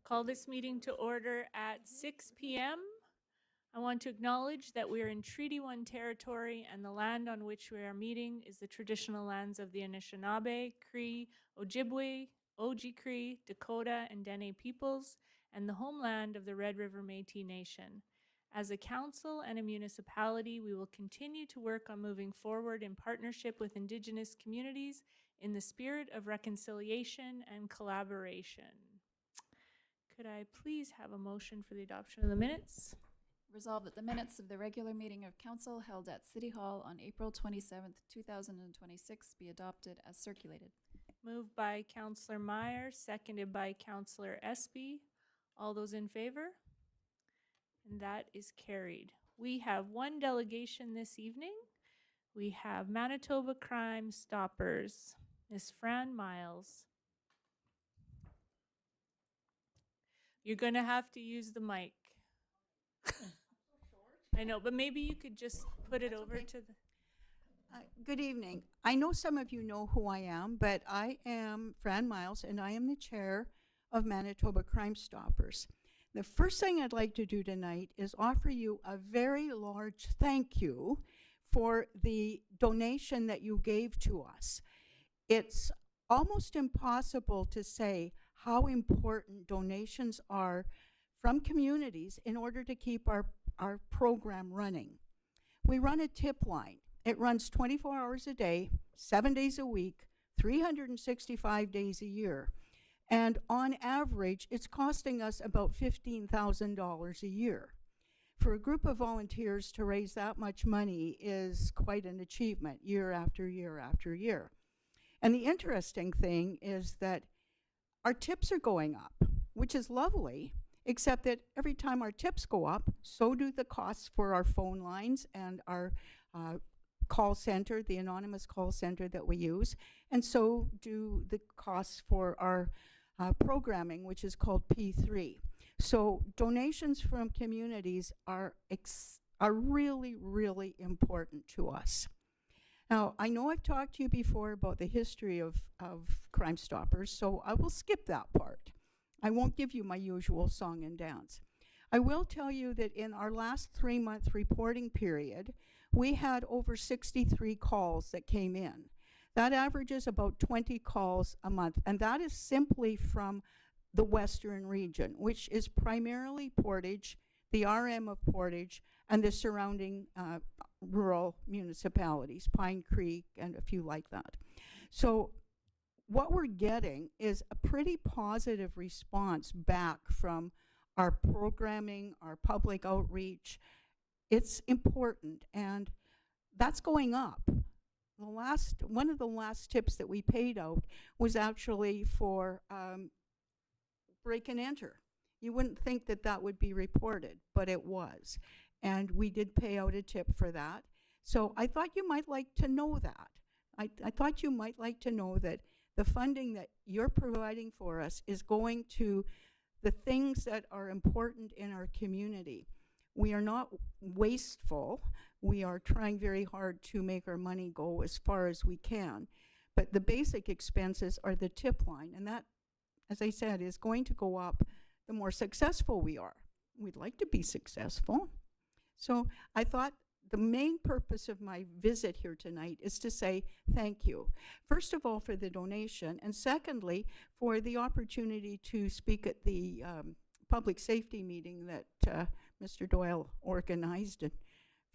Call this meeting to order at 6 p.m. I want to acknowledge that we are in Treaty 1 territory and the land on which we are meeting is the traditional lands of the Anishinaabe, Cree, Ojibwe, Oji-Cree, Dakota, and Dene peoples, and the homeland of the Red River Métis Nation. As a council and a municipality, we will continue to work on moving forward in partnership with Indigenous communities in the spirit of reconciliation and collaboration. Could I please have a motion for the adoption of the minutes? Resolved that the minutes of the regular meeting of council held at City Hall on April 27th, 2026 be adopted as circulated. Moved by Councillor Meyer, seconded by Councillor Espy. All those in favor? And that is carried. We have one delegation this evening. We have Manitoba Crime Stoppers, Ms. Fran Miles. You're going to have to use the mic. I know, but maybe you could just put it over to the... Good evening. I know some of you know who I am, but I am Fran Miles, and I am the chair of Manitoba Crime Stoppers. The first thing I'd like to do tonight is offer you a very large thank you for the donation that you gave to us. It's almost impossible to say how important donations are from communities in order to keep our program running. We run a tip line. It runs 24 hours a day, 7 days a week, 365 days a year. And on average, it's costing us about $15,000 a year. For a group of volunteers to raise that much money is quite an achievement year after year after year. And the interesting thing is that our tips are going up, which is lovely, except that every time our tips go up, so do the costs for our phone lines and our call center, the anonymous call center that we use, and so do the costs for our programming, which is called P3. So donations from communities are really, really important to us. Now, I know I've talked to you before about the history of Crime Stoppers, so I will skip that part. I won't give you my usual song and dance. I will tell you that in our last 3-month reporting period, we had over 63 calls that came in. That averages about 20 calls a month, and that is simply from the Western region, which is primarily Portage, the RM of Portage, and the surrounding rural municipalities, Pine Creek and a few like that. So what we're getting is a pretty positive response back from our programming, our public outreach. It's important, and that's going up. One of the last tips that we paid out was actually for break and enter. You wouldn't think that that would be reported, but it was. And we did pay out a tip for that. So I thought you might like to know that. I thought you might like to know that the funding that you're providing for us is going to the things that are important in our community. We are not wasteful. We are trying very hard to make our money go as far as we can. But the basic expenses are the tip line. And that, as I said, is going to go up the more successful we are. We'd like to be successful. So I thought the main purpose of my visit here tonight is to say thank you. First of all, for the donation, and secondly, for the opportunity to speak at the public safety meeting that Mr. Doyle organized and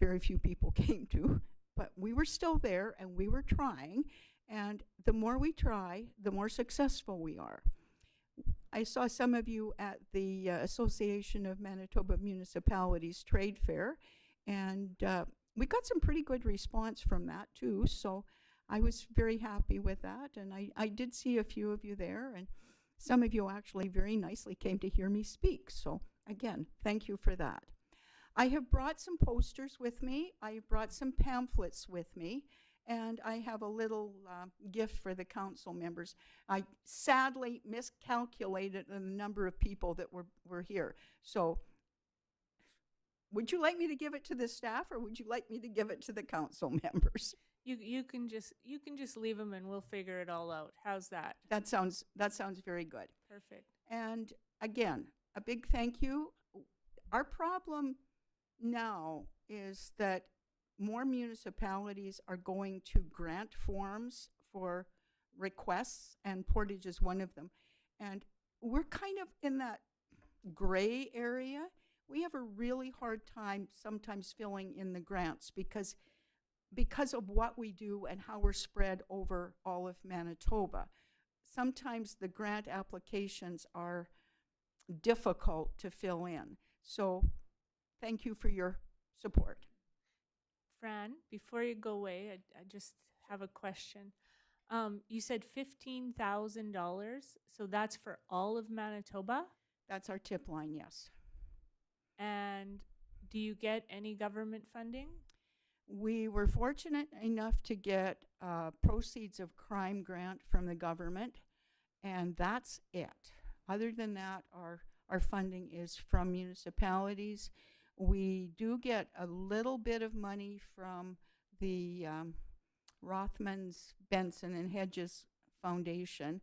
very few people came to. But we were still there and we were trying, and the more we try, the more successful we are. I saw some of you at the Association of Manitoba Municipalities Trade Fair, and we got some pretty good response from that too, so I was very happy with that, and I did see a few of you there, and some of you actually very nicely came to hear me speak, so again, thank you for that. I have brought some posters with me, I have brought some pamphlets with me, and I have a little gift for the council members. I sadly miscalculated the number of people that were here. So would you like me to give it to the staff or would you like me to give it to the council members? You can just leave them and we'll figure it all out. How's that? That sounds very good. Perfect. And again, a big thank you. Our problem now is that more municipalities are going to grant forms for requests, and Portage is one of them. And we're kind of in that gray area. We have a really hard time sometimes filling in the grants because of what we do and how we're spread over all of Manitoba. Sometimes the grant applications are difficult to fill in. So thank you for your support. Fran, before you go away, I just have a question. You said $15,000, so that's for all of Manitoba? That's our tip line, yes. And do you get any government funding? We were fortunate enough to get proceeds of crime grant from the government, and that's it. Other than that, our funding is from municipalities. We do get a little bit of money from the Rothmans, Benson, and Hedges Foundation,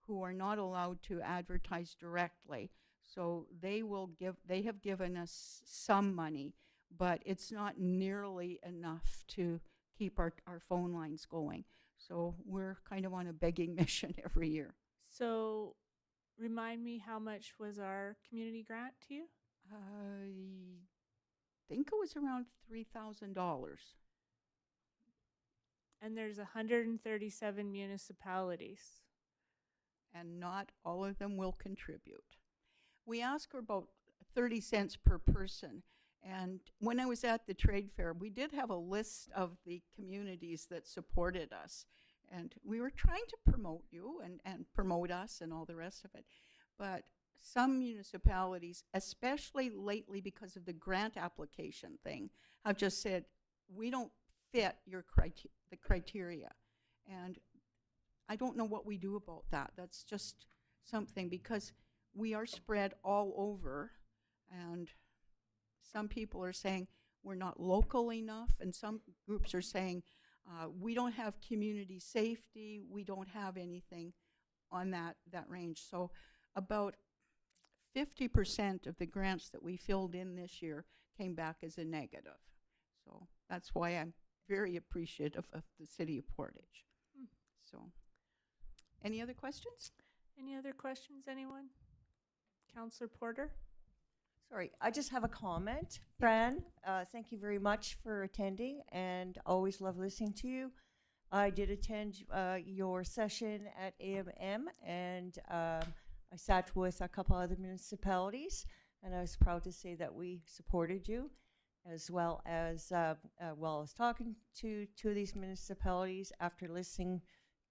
who are not allowed to advertise directly. So they have given us some money, but it's not nearly enough to keep our phone lines going. So we're kind of on a begging mission every year. So remind me, how much was our community grant to you? I think it was around $3,000. And there's 137 municipalities. And not all of them will contribute. We ask for about 30 cents per person. And when I was at the trade fair, we did have a list of the communities that supported us. And we were trying to promote you and promote us and all the rest of it. But some municipalities, especially lately because of the grant application thing, have just said, we don't fit your the criteria. And I don't know what we do about that. That's just something, because we are spread all over, and some people are saying we're not local enough, and some groups are saying we don't have community safety, we don't have anything on that range. So about 50% of the grants that we filled in this year came back as a negative. So that's why I'm very appreciative of the city of Portage. So, any other questions? Any other questions, anyone? Councillor Porter? Sorry, I just have a comment. Fran, thank you very much for attending, and always love listening to you. I did attend your session at AMM, and I sat with a couple other municipalities, and I was proud to say that we supported you, as well as while I was talking to two of these municipalities. After listening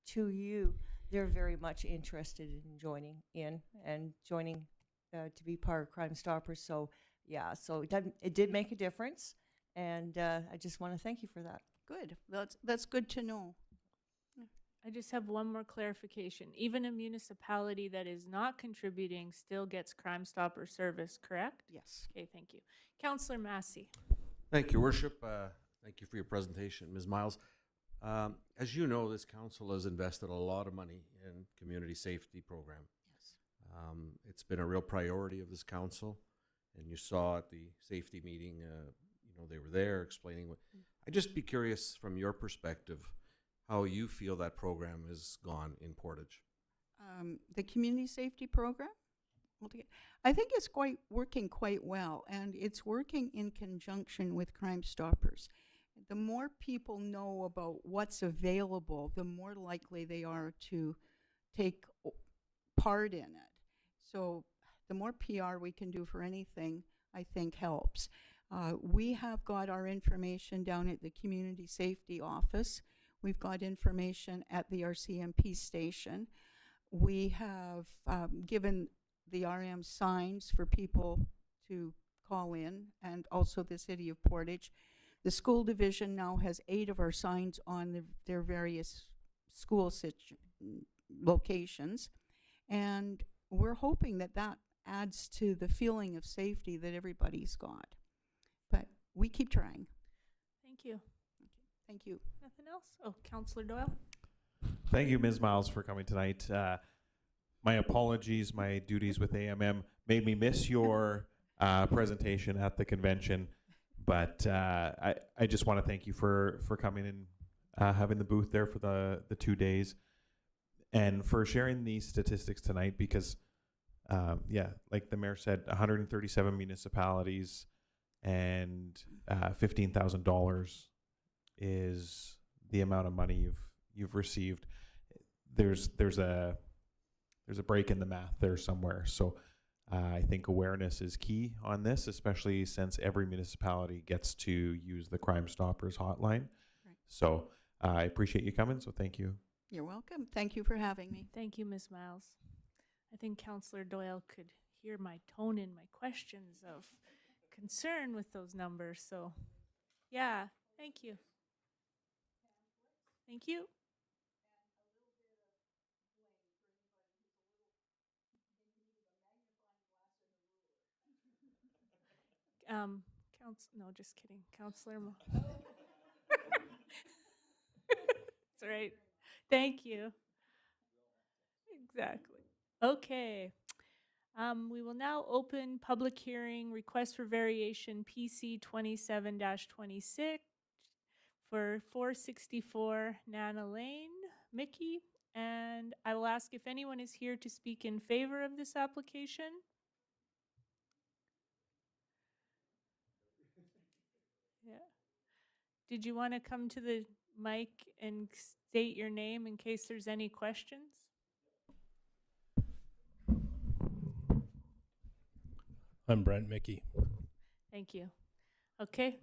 to you, they're very much interested in joining in and joining to be part of Crime Stoppers. So yeah, so it did make a difference, and I just want to thank you for that. Good. That's good to know. I just have one more clarification. Even a municipality that is not contributing still gets Crime Stopper service, correct? Yes. Okay, thank you. Councillor Massey. Thank you, Worship. Thank you for your presentation, Ms. Miles. As you know, this council has invested a lot of money in community safety program. Yes. It's been a real priority of this council, and you saw at the safety meeting, they were there explaining what. I'd just be curious from your perspective how you feel that program has gone in Portage. The community safety program, I think it's working quite well, and it's working in conjunction with Crime Stoppers. The more people know about what's available, the more likely they are to take part in it. So the more PR we can do for anything, I think helps. We have got our information down at the community safety office. We've got information at the RCMP station. We have given the RM signs for people to call in, and also the city of Portage. The school division now has 8 of our signs on their various school locations, and we're hoping that adds to the feeling of safety that everybody's got. But we keep trying. Thank you. Thank you. Nothing else? Oh, Councillor Doyle? Thank you, Ms. Miles, for coming tonight. My apologies, my duties with AMM made me miss your presentation at the convention, but I just want to thank you for coming and having the booth there for the 2 days and for sharing these statistics tonight because, like the mayor said, 137 municipalities and $15,000 is the amount of money you've received. There's a break in the math there somewhere. So I think awareness is key on this, especially since every municipality gets to use the Crime Stoppers hotline. Right. So I appreciate you coming. So thank you. You're welcome. Thank you for having me. Thank you, Ms. Miles. I think Councillor Doyle could hear my tone in my questions of concern with those numbers. So, yeah, thank you. Thank you. No, just kidding. Councillor That's right. Thank you. Exactly. Okay. We will now open public hearing request for variation PC 27-26 for 464 Nana Lane, Mickey. And I will ask if anyone is here to speak in favor of this application. Yeah. Did you want to come to the mic and state your name in case there's any questions? I'm Brent Mickey. Thank you. Okay.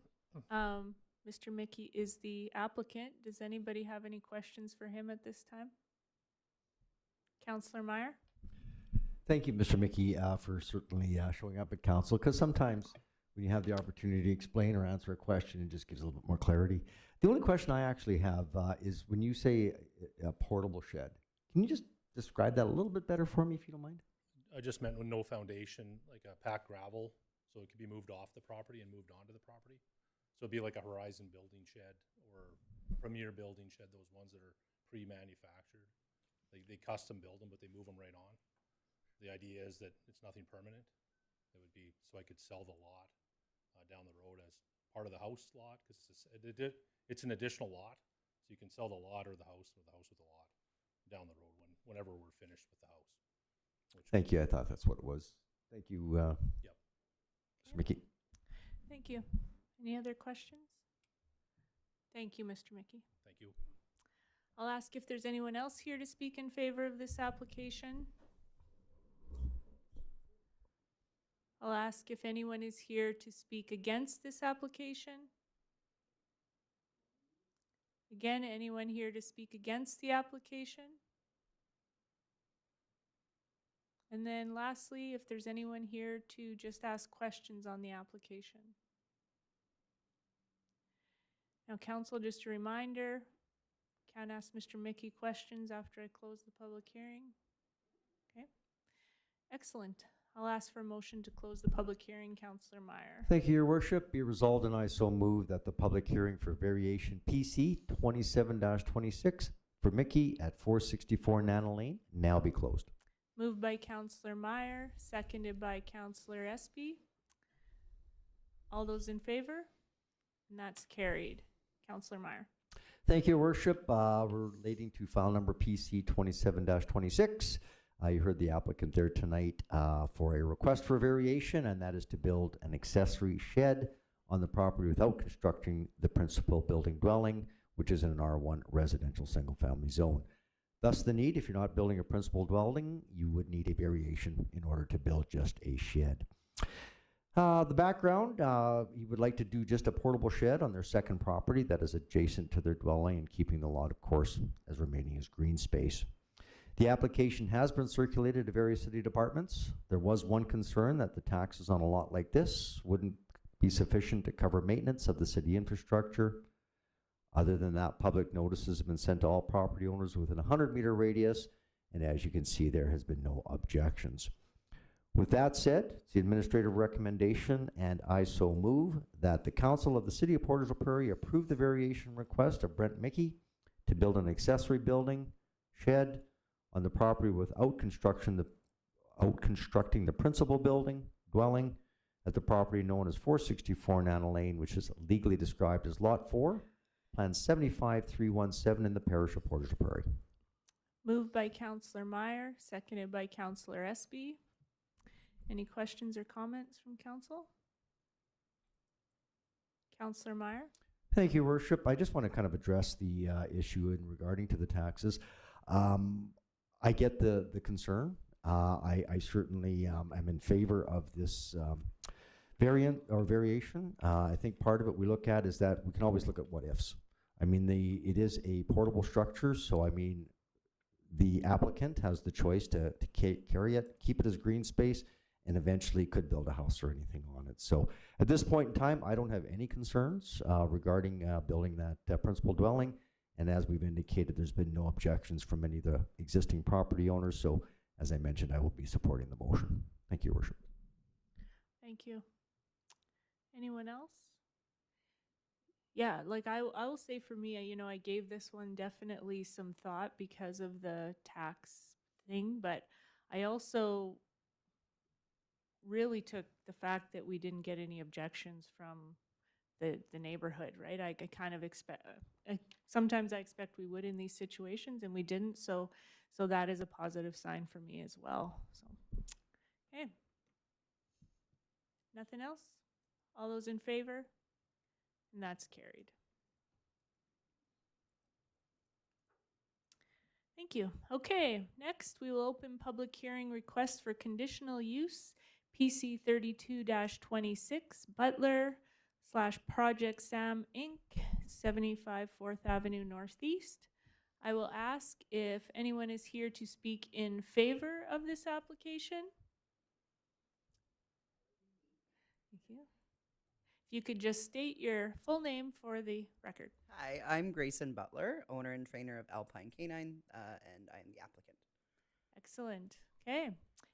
Mr. Mickey is the applicant. Does anybody have any questions for him at this time? Councillor Meyer? Thank you, Mr. Mickey, for certainly showing up at council, because sometimes when you have the opportunity to explain or answer a question, it just gives a little bit more clarity. The only question I actually have is when you say a portable shed, can you just describe that a little bit better for me, if you don't mind? I just meant with no foundation, like a packed gravel, so it could be moved off the property and moved onto the property. So it'd be like a Horizon building shed or Premier building shed, those ones that are pre-manufactured. They custom build them, but they move them right on. The idea is that it's nothing permanent. It would be so I could sell the lot down the road as part of the house lot, because it's an additional lot, so you can sell the lot or the house with the lot down the road whenever we're finished with the house. Thank you. I thought that's what it was. Thank you, Yep. Mr. Mickey. Thank you. Any other questions? Thank you, Mr. Mickey. Thank you. I'll ask if there's anyone else here to speak in favor of this application. I'll ask if anyone is here to speak against this application. Again, anyone here to speak against the application? And then lastly, if there's anyone here to just ask questions on the application. Now, council, just a reminder, can't ask Mr. Mickey questions after I close the public hearing. Okay, excellent. I'll ask for a motion to close the public hearing. Councillor Meyer. Thank you, Your Worship. Be resolved, and I so move that the public hearing for variation PC 27-26 for Mickey at 464 Nana Lane now be closed. Moved by Councillor Meyer, seconded by Councillor Espy. All those in favor? And that's carried. Councillor Meyer. Thank you, Your Worship. Relating to file number PC 27-26. You heard the applicant there tonight for a request for variation, and that is to build an accessory shed on the property without constructing the principal building dwelling, which is in an R1 residential single-family zone. Thus the need, if you're not building a principal dwelling, you would need a variation in order to build just a shed. The background, you would like to do just a portable shed on their second property that is adjacent to their dwelling, and keeping the lot, of course, as remaining as green space. The application has been circulated to various city departments. There was one concern that the taxes on a lot like this wouldn't be sufficient to cover maintenance of the city infrastructure. Other than that, public notices have been sent to all property owners within a 100-meter radius, and as you can see, there has been no objections. With that said, it's the administrative recommendation, and I so move that the Council of the City of Portage la Prairie approve the variation request of Brent Mickey to build an accessory building shed on the property without constructing the principal building dwelling at the property known as 464 Nana Lane, which is legally described as Lot 4, Plan 75317 in the parish of Portage la Prairie. Moved by Councillor Meyer, seconded by Councillor Espy. Any questions or comments from council? Councillor Meyer? Thank you, Worship. I just want to kind of address the issue in regarding to the taxes. I get the concern. I certainly am in favor of this variant or variation. I think part of it we look at is that we can always look at what ifs. I mean, it is a portable structure, so I mean, the applicant has the choice to carry it, keep it as green space, and eventually could build a house or anything on it. So at this point in time, I don't have any concerns regarding building that principal dwelling. And as we've indicated, there's been no objections from any of the existing property owners. So as I mentioned, I will be supporting the motion. Thank you, Your Worship. Thank you. Anyone else? Yeah, like I will say for me, I gave this one definitely some thought because of the tax thing, but I also really took the fact that we didn't get any objections from the neighborhood, right? I kind of expect, sometimes I expect we would in these situations, and we didn't, so that is a positive sign for me as well. So, okay. Nothing else? All those in favor? And that's carried. Thank you. Okay, next we will open public hearing request for conditional use PC 32-26 Butler / Project Sam Inc. 75 4th Avenue Northeast. I will ask if anyone is here to speak in favor of this application. Thank you. If you could just state your full name for the record. Hi, I'm Grayson Butler, owner and trainer of Alpine Canine, and I'm the applicant. Excellent. Okay.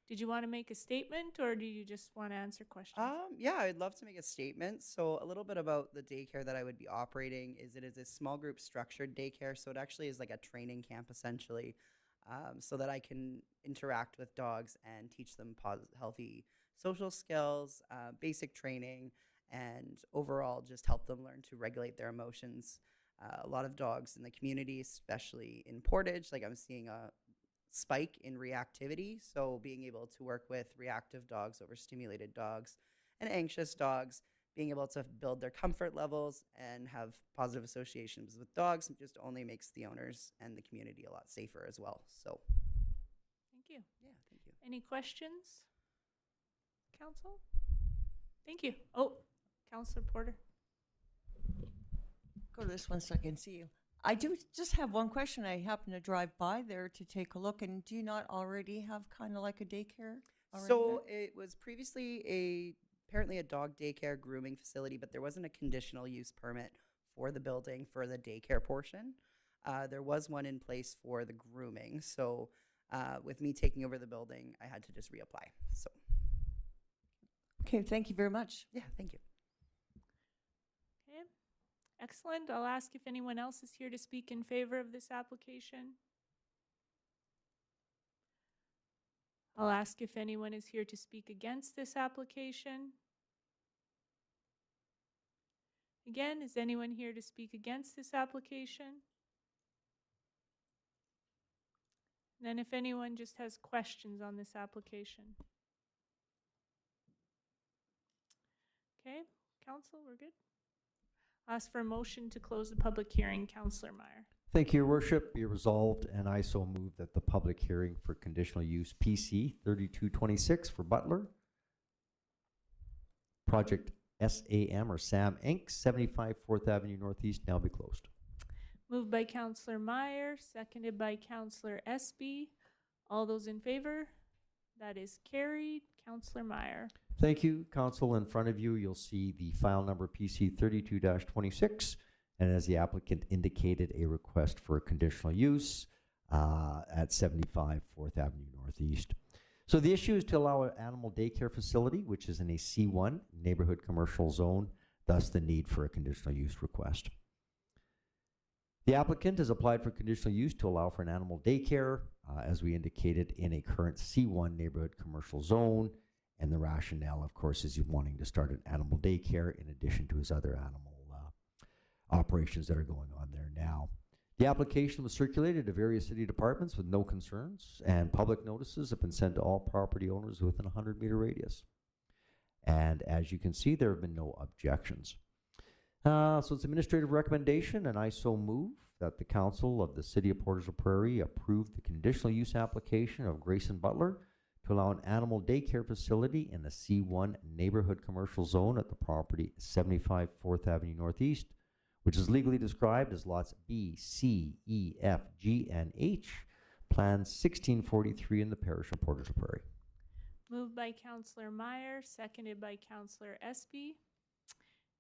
Did you want to make a statement, or do you just want to answer questions? Yeah, I'd love to make a statement. So a little bit about the daycare that I would be operating is it is a small group structured daycare. So it actually is like a training camp essentially, so that I can interact with dogs and teach them healthy social skills, basic training, and overall just help them learn to regulate their emotions. A lot of dogs in the community, especially in Portage, like I'm seeing a spike in reactivity. So being able to work with reactive dogs over stimulated dogs and anxious dogs, being able to build their comfort levels and have positive associations with dogs just only makes the owners and the community a lot safer as well. So Thank you. yeah, thank you. Any questions, council? Thank you. Oh, Councillor Porter. Go to this one so I can see you. I do just have one question. I happened to drive by there to take a look, and do you not already have kind of like a daycare already So there? it was previously apparently a dog daycare grooming facility, but there wasn't a conditional use permit for the building for the daycare portion. There was one in place for the grooming. So with me taking over the building, I had to just reapply. So Okay, thank you very much. yeah, thank you. Okay. Excellent. I'll ask if anyone else is here to speak in favor of this application. I'll ask if anyone is here to speak against this application. Again, is anyone here to speak against this application? And then if anyone just has questions on this application. Okay, council, we're good? Ask for a motion to close the public hearing. Councillor Meyer. Thank you, Your Worship. Be resolved, and I so move that the public hearing for conditional use PC 3226 for Butler, Project SAM or SAM Inc., 75 4th Avenue Northeast, now be closed. Moved by Councillor Meyer, seconded by Councillor Espy. All those in favor? That is carried. Councillor Meyer. Thank you, Council. In front of you, you'll see the file number PC 32-26, and as the applicant indicated, a request for a conditional use at 75 4th Avenue Northeast. So the issue is to allow an animal daycare facility, which is in a C1 neighborhood commercial zone, thus the need for a conditional use request. The applicant has applied for conditional use to allow for an animal daycare, as we indicated, in a current C1 neighborhood commercial zone. And the rationale, of course, is he's wanting to start an animal daycare in addition to his other animal operations that are going on there now. The application was circulated to various city departments with no concerns, and public notices have been sent to all property owners within a 100-meter radius. And as you can see, there have been no objections. So it's administrative recommendation, and I so move that the council of the city of Portage la Prairie approve the conditional use application of Grayson Butler to allow an animal daycare facility in the C1 neighborhood commercial zone at the property 75 4th Avenue Northeast, which is legally described as lots B, C, E, F, G, and H, Plan 1643 in the parish of Portage la Prairie. Moved by Councillor Meyer, seconded by Councillor Espy.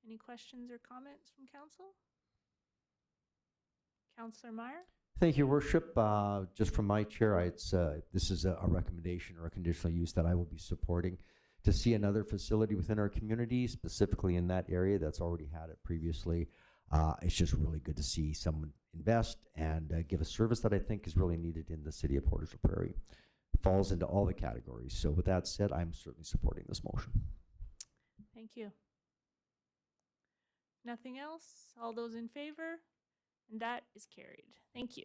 Any questions or comments from council? Councillor Meyer? Thank you, Worship. Just from my chair, this is a recommendation or a conditional use that I will be supporting to see another facility within our community, specifically in that area that's already had it previously. It's just really good to see someone invest and give a service that I think is really needed in the city of Portage la Prairie. It falls into all the categories. So with that said, I'm certainly supporting this motion. Thank you. Nothing else? All those in favor? And that is carried. Thank you.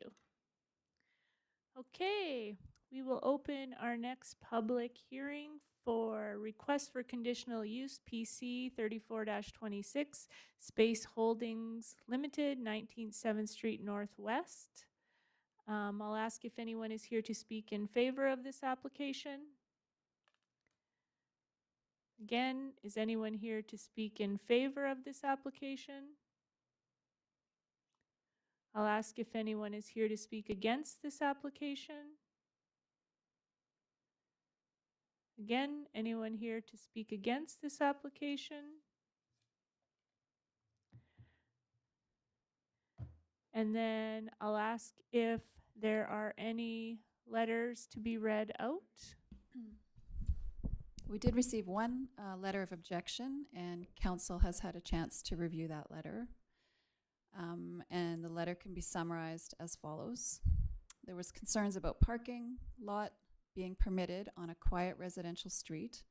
Okay, we will open our next public hearing for request for conditional use PC 34-26 Space Holdings Limited, 19th 7th Street Northwest. I'll ask if anyone is here to speak in favor of this application. Again, is anyone here to speak in favor of this application? I'll ask if anyone is here to speak against this application. Again, anyone here to speak against this application? And then I'll ask if there are any letters to be read out. We did receive one letter of objection, and council has had a chance to review that letter. And the letter can be summarized as follows. There was concerns about parking lot being permitted on a quiet residential street.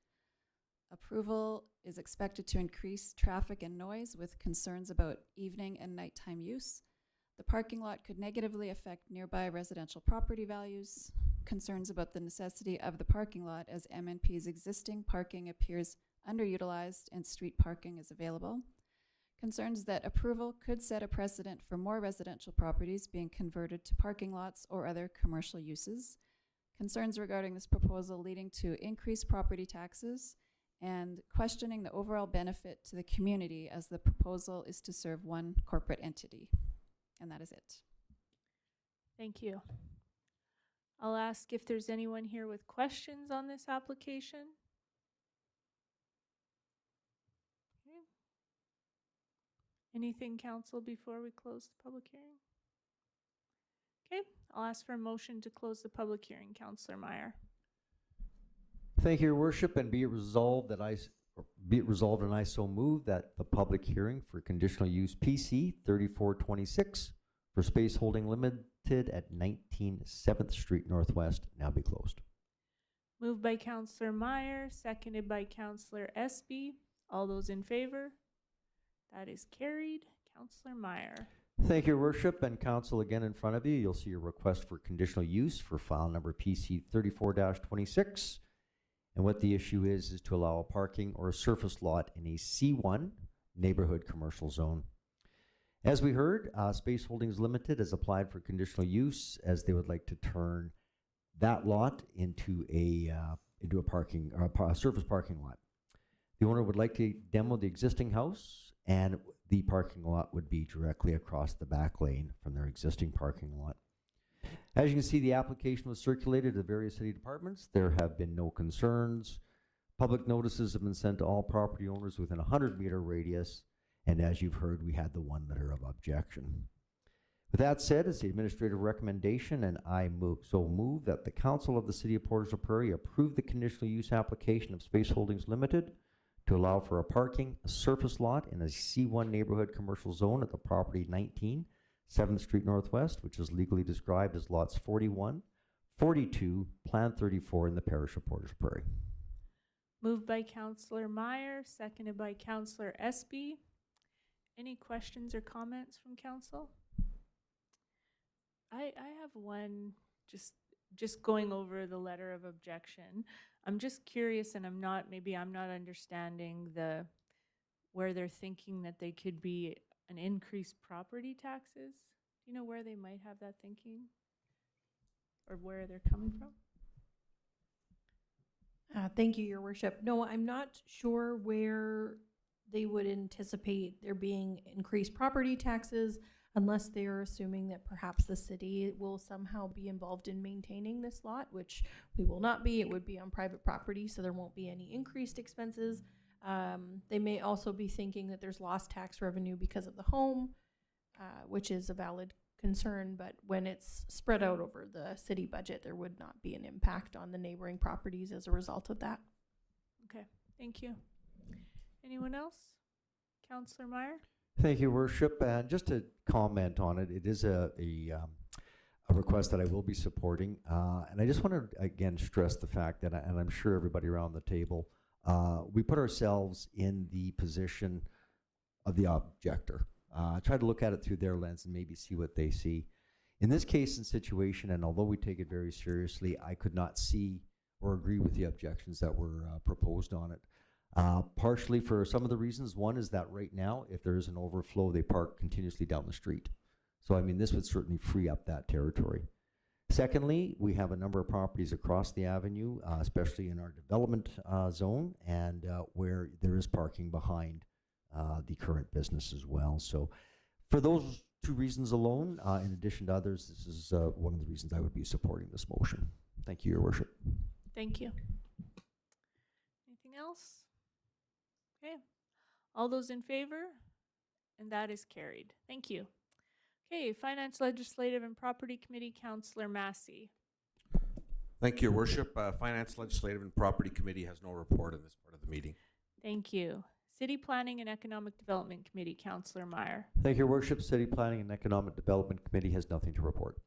Approval is expected to increase traffic and noise with concerns about evening and nighttime use. The parking lot could negatively affect nearby residential property values. Concerns about the necessity of the parking lot as MNP's existing parking appears underutilized and street parking is available. Concerns that approval could set a precedent for more residential properties being converted to parking lots or other commercial uses. Concerns regarding this proposal leading to increased property taxes and questioning the overall benefit to the community as the proposal is to serve one corporate entity. And that is it. Thank you. I'll ask if there's anyone here with questions on this application. Okay. Anything, council, before we close the public hearing? Okay, I'll ask for a motion to close the public hearing. Councillor Meyer. Thank you, Your Worship, and be it resolved that and I so move that the public hearing for conditional use PC 3426 for Space Holding Limited at 19 7th Street Northwest now be closed. Moved by Councillor Meyer, seconded by Councillor Espy. All those in favor? That is carried. Councillor Meyer. Thank you, Your Worship, and Council, again in front of you, you'll see your request for conditional use for file number PC 34-26. And what the issue is to allow a parking or a surface lot in a C1 neighborhood commercial zone. As we heard, Space Holdings Limited has applied for conditional use as they would like to turn that lot into a parking or a surface parking lot. The owner would like to demo the existing house, and the parking lot would be directly across the back lane from their existing parking lot. As you can see, the application was circulated to various city departments. There have been no concerns. Public notices have been sent to all property owners within a 100-meter radius. And as you've heard, we had the one letter of objection. With that said, it's the administrative recommendation, and I move that the Council of the City of Portage la Prairie approve the conditional use application of Space Holdings Limited to allow for a surface lot in a C1 neighborhood commercial zone at the property 19, 7th Street Northwest, which is legally described as lots 41, 42, Plan 34 in the parish of Portage la Prairie. Moved by Councillor Meyer, seconded by Councillor Espy. Any questions or comments from council? I have one, just going over the letter of objection. I'm just curious, and maybe I'm not understanding where they're thinking that they could be an increased property taxes. Do you know where they might have that thinking? Or where they're coming from? Thank you, Your Worship. No, I'm not sure where they would anticipate there being increased property taxes unless they're assuming that perhaps the city will somehow be involved in maintaining this lot, which we will not be. It would be on private property, so there won't be any increased expenses. They may also be thinking that there's lost tax revenue because of the home, which is a valid concern, but when it's spread out over the city budget, there would not be an impact on the neighboring properties as a result of that. Okay, thank you. Anyone else? Councillor Meyer? Thank you, Worship. And just to comment on it, it is a request that I will be supporting. And I just want to, again, stress the fact that, and I'm sure everybody around the table, we put ourselves in the position of the objector. Try to look at it through their lens and maybe see what they see. In this case and situation, and although we take it very seriously, I could not see or agree with the objections that were proposed on it. Partially for some of the reasons. One is that right now, if there is an overflow, they park continuously down the street. So, I mean, this would certainly free up that territory. Secondly, we have a number of properties across the avenue, especially in our development zone, and where there is parking behind the current business as well. So, for those two reasons alone, in addition to others, this is one of the reasons I would be supporting this motion. Thank you, Your Worship. Thank you. Anything else? Okay. All those in favor? And that is carried. Thank you. Okay, Finance, Legislative, and Property Committee, Councillor Massey. Thank you, Your Worship. Finance, Legislative, and Property Committee has no report in this part of the meeting. Thank you. City Planning and Economic Development Committee, Councillor Meyer. Thank you, Your Worship. City Planning and Economic Development Committee has nothing to report.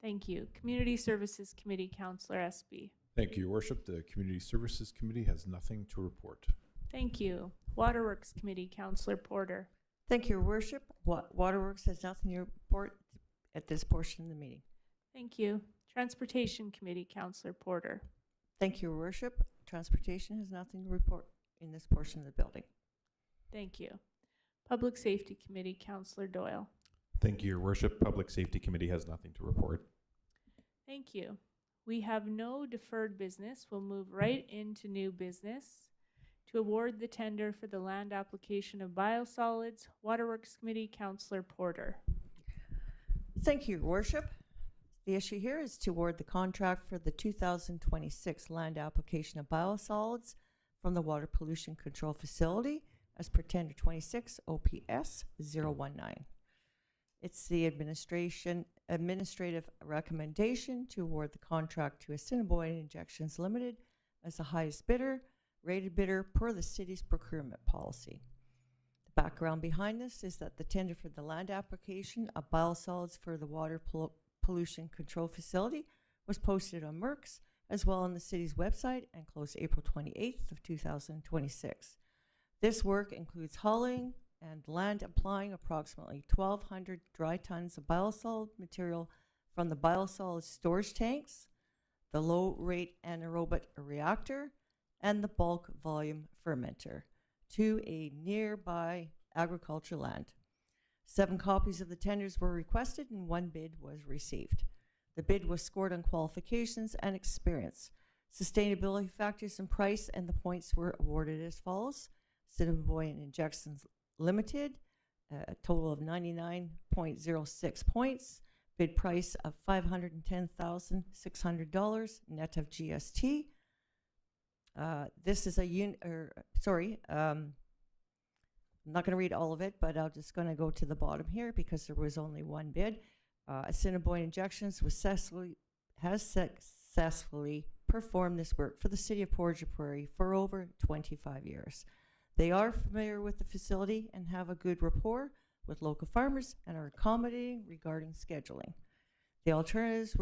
Thank you. Community Services Committee, Councillor Espy. Thank you, Your Worship. The Community Services Committee has nothing to report. Thank you. Waterworks Committee, Councillor Porter. Thank you, Your Worship. Waterworks has nothing to report at this portion of the meeting. Thank you. Transportation Committee, Councillor Porter. Thank you, Your Worship. Transportation has nothing to report in this portion of the building. Thank you. Public Safety Committee, Councillor Doyle. Thank you, Your Worship. Public Safety Committee has nothing to report. Thank you. We have no deferred business. We'll move right into new business. To award the tender for the land application of biosolids, Waterworks Committee, Councillor Porter. Thank you, Your Worship. The issue here is to award the contract for the 2026 land application of biosolids from the Water Pollution Control Facility as per tender 26 OPS 019. It's the administrative recommendation to award the contract to Assiniboine Injections Limited as the highest bidder, rated bidder per the city's procurement policy. The background behind this is that the tender for the land application of biosolids for the Water Pollution Control Facility was posted on MERC's as well on the city's website and closed April 28th of 2026. This work includes hauling and land applying approximately 1,200 dry tons of biosolid material from the biosolid storage tanks, the low-rate anaerobic reactor, and the bulk volume fermenter to a nearby agricultural land. 7 copies of the tenders were requested and 1 bid was received. The bid was scored on qualifications and experience, sustainability factors and price, and the points were awarded as follows. Assiniboine Injections Limited, a total of 99.06 points, bid price of $510,600 net of GST. This is a I'm not going to read all of it, but I'm just going to go to the bottom here because there was only one bid. Assiniboine Injections has successfully performed this work for the city of Portage la Prairie for over 25 years. They are familiar with the facility and have a good rapport with local farmers and are accommodating regarding scheduling. The alternatives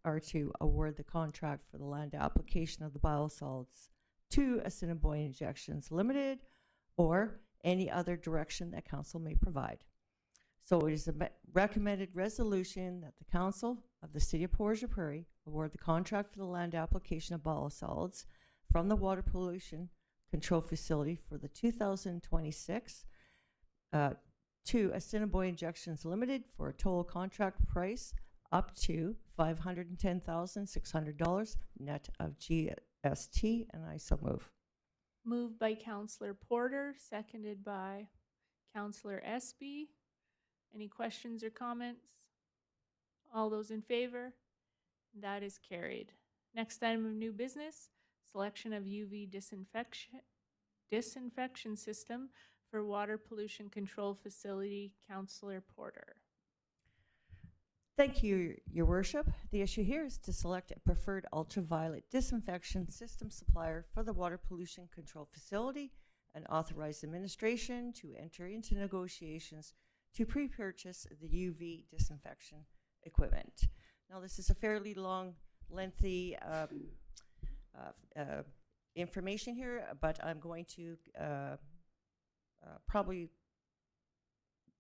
are to award the contract for the land application of the biosolids to Assiniboine Injections Limited or any other direction that council may provide. So it is a recommended resolution that the council of the city of Portage la Prairie award the contract for the land application of biosolids from the water pollution control facility for the 2026 to Assiniboine Injections Limited for a total contract price up to $510,600 net of GST, and I so move. Moved by Councillor Porter, seconded by Councillor Espy. Any questions or comments? All those in favor? That is carried. Next item of new business, selection of UV disinfection system for water pollution control facility. Councillor Porter. Thank you, Your Worship. The issue here is to select a preferred ultraviolet disinfection system supplier for the water pollution control facility and authorize administration to enter into negotiations to pre-purchase the UV disinfection equipment. Now, this is a fairly long, lengthy information here, but I'm going to probably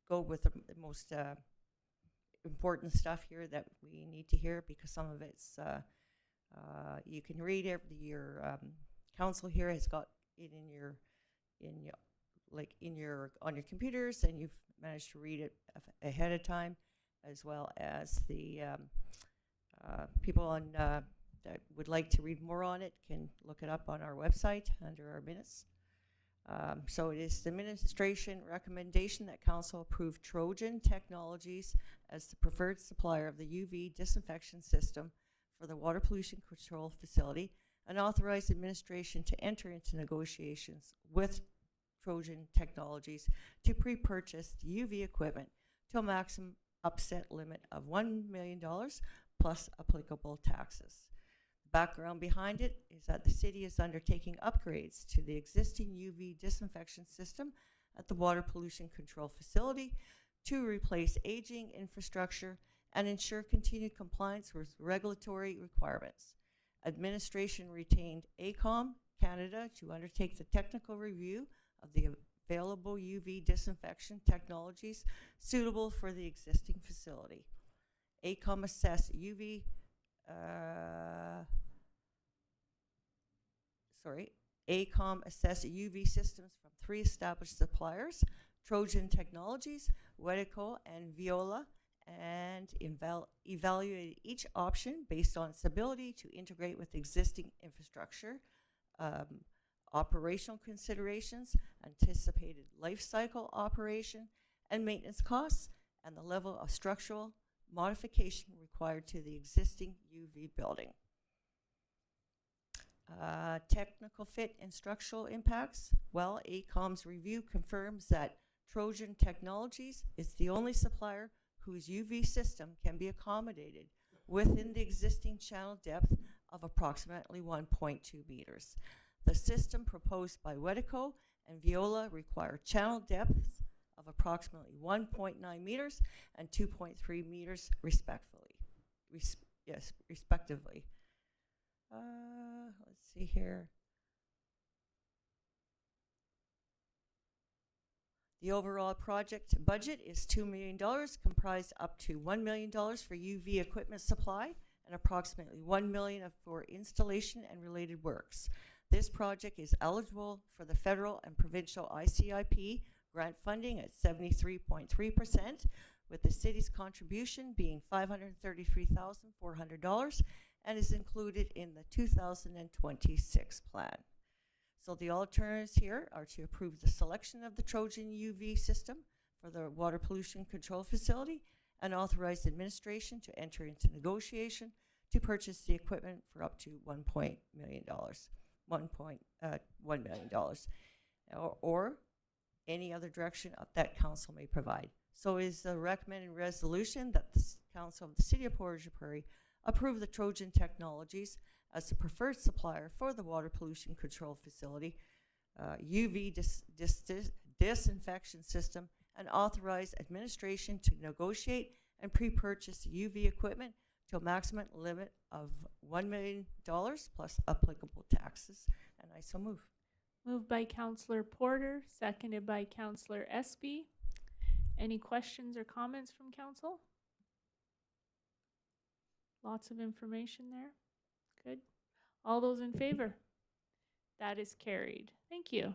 go with the most important stuff here that we need to hear, because some of it's you can read it. Your council here has got it on your computers, and you've managed to read it ahead of time, as well as the people on that would like to read more on it can look it up on our website under our minutes. So it is the administration recommendation that council approve Trojan Technologies as the preferred supplier of the UV disinfection system for the water pollution control facility and authorize administration to enter into negotiations with Trojan Technologies to pre-purchase the UV equipment to a maximum upset limit of $1 million plus applicable taxes. Background behind it is that the city is undertaking upgrades to the existing UV disinfection system at the water pollution control facility to replace aging infrastructure and ensure continued compliance with regulatory requirements. Administration retained AECOM Canada to undertake the technical review of the available UV disinfection technologies suitable for the existing facility. AECOM assessed UV AECOM assessed UV systems from 3 established suppliers, Trojan Technologies, Wedico, and Viola, and evaluated each option based on its ability to integrate with existing infrastructure, operational considerations, anticipated life cycle operation and maintenance costs, and the level of structural modification required to the existing UV building. Technical fit and structural impacts. Well, AECOM's review confirms that Trojan Technologies is the only supplier whose UV system can be accommodated within the existing channel depth of approximately 1.2 meters. The system proposed by Wedico and Viola require channel depths of approximately 1.9 meters and 2.3 meters respectively. Let's see here. The overall project budget is $2 million, comprised up to $1 million for UV equipment supply and approximately $1 million for installation and related works. This project is eligible for the federal and provincial ICIP grant funding at 73.3%, with the city's contribution being $533,400 and is included in the 2026 plan. So the alternatives here are to approve the selection of the Trojan UV system for the water pollution control facility and authorize administration to enter into negotiation to purchase the equipment for up to $1 million. Or any other direction that council may provide. So it is the recommended resolution that the council of the city of Portage la Prairie approve the Trojan Technologies as the preferred supplier for the water pollution control facility, UV disinfection system, and authorize administration to negotiate and pre-purchase UV equipment to a maximum limit of $1 million plus applicable taxes. And I so move. Moved by Councillor Porter, seconded by Councillor Espy. Any questions or comments from council? Lots of information there. Good. All those in favor? That is carried. Thank you.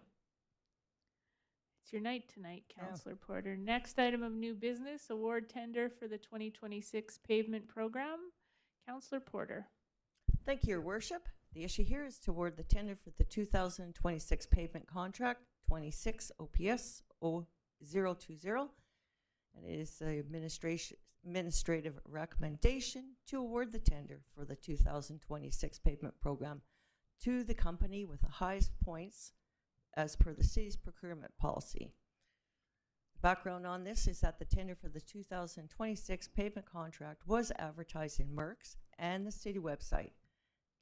It's your night tonight, Councillor Porter. Next item of new business, award tender for the 2026 pavement program. Councillor Porter. Thank you, Your Worship. The issue here is to award the tender for the 2026 pavement contract 26 OPS 020, and it is the administrative recommendation to award the tender for the 2026 pavement program to the company with the highest points as per the city's procurement policy. Background on this is that the tender for the 2026 pavement contract was advertised in MERCS and the city website.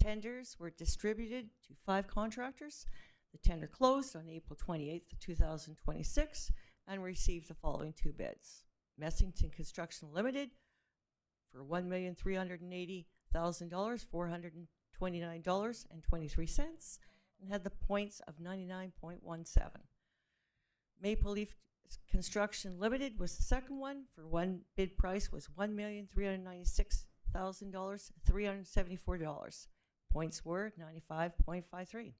Tenders were distributed to 5 contractors. The tender closed on April 28th, 2026 and received the following 2 bids. Messington Construction Limited for $1,380,000, $429.23, and had the points of 99.17. Maple Leaf Construction Limited was the second one. For one bid price was $1,396,000, $374. Points were 95.53.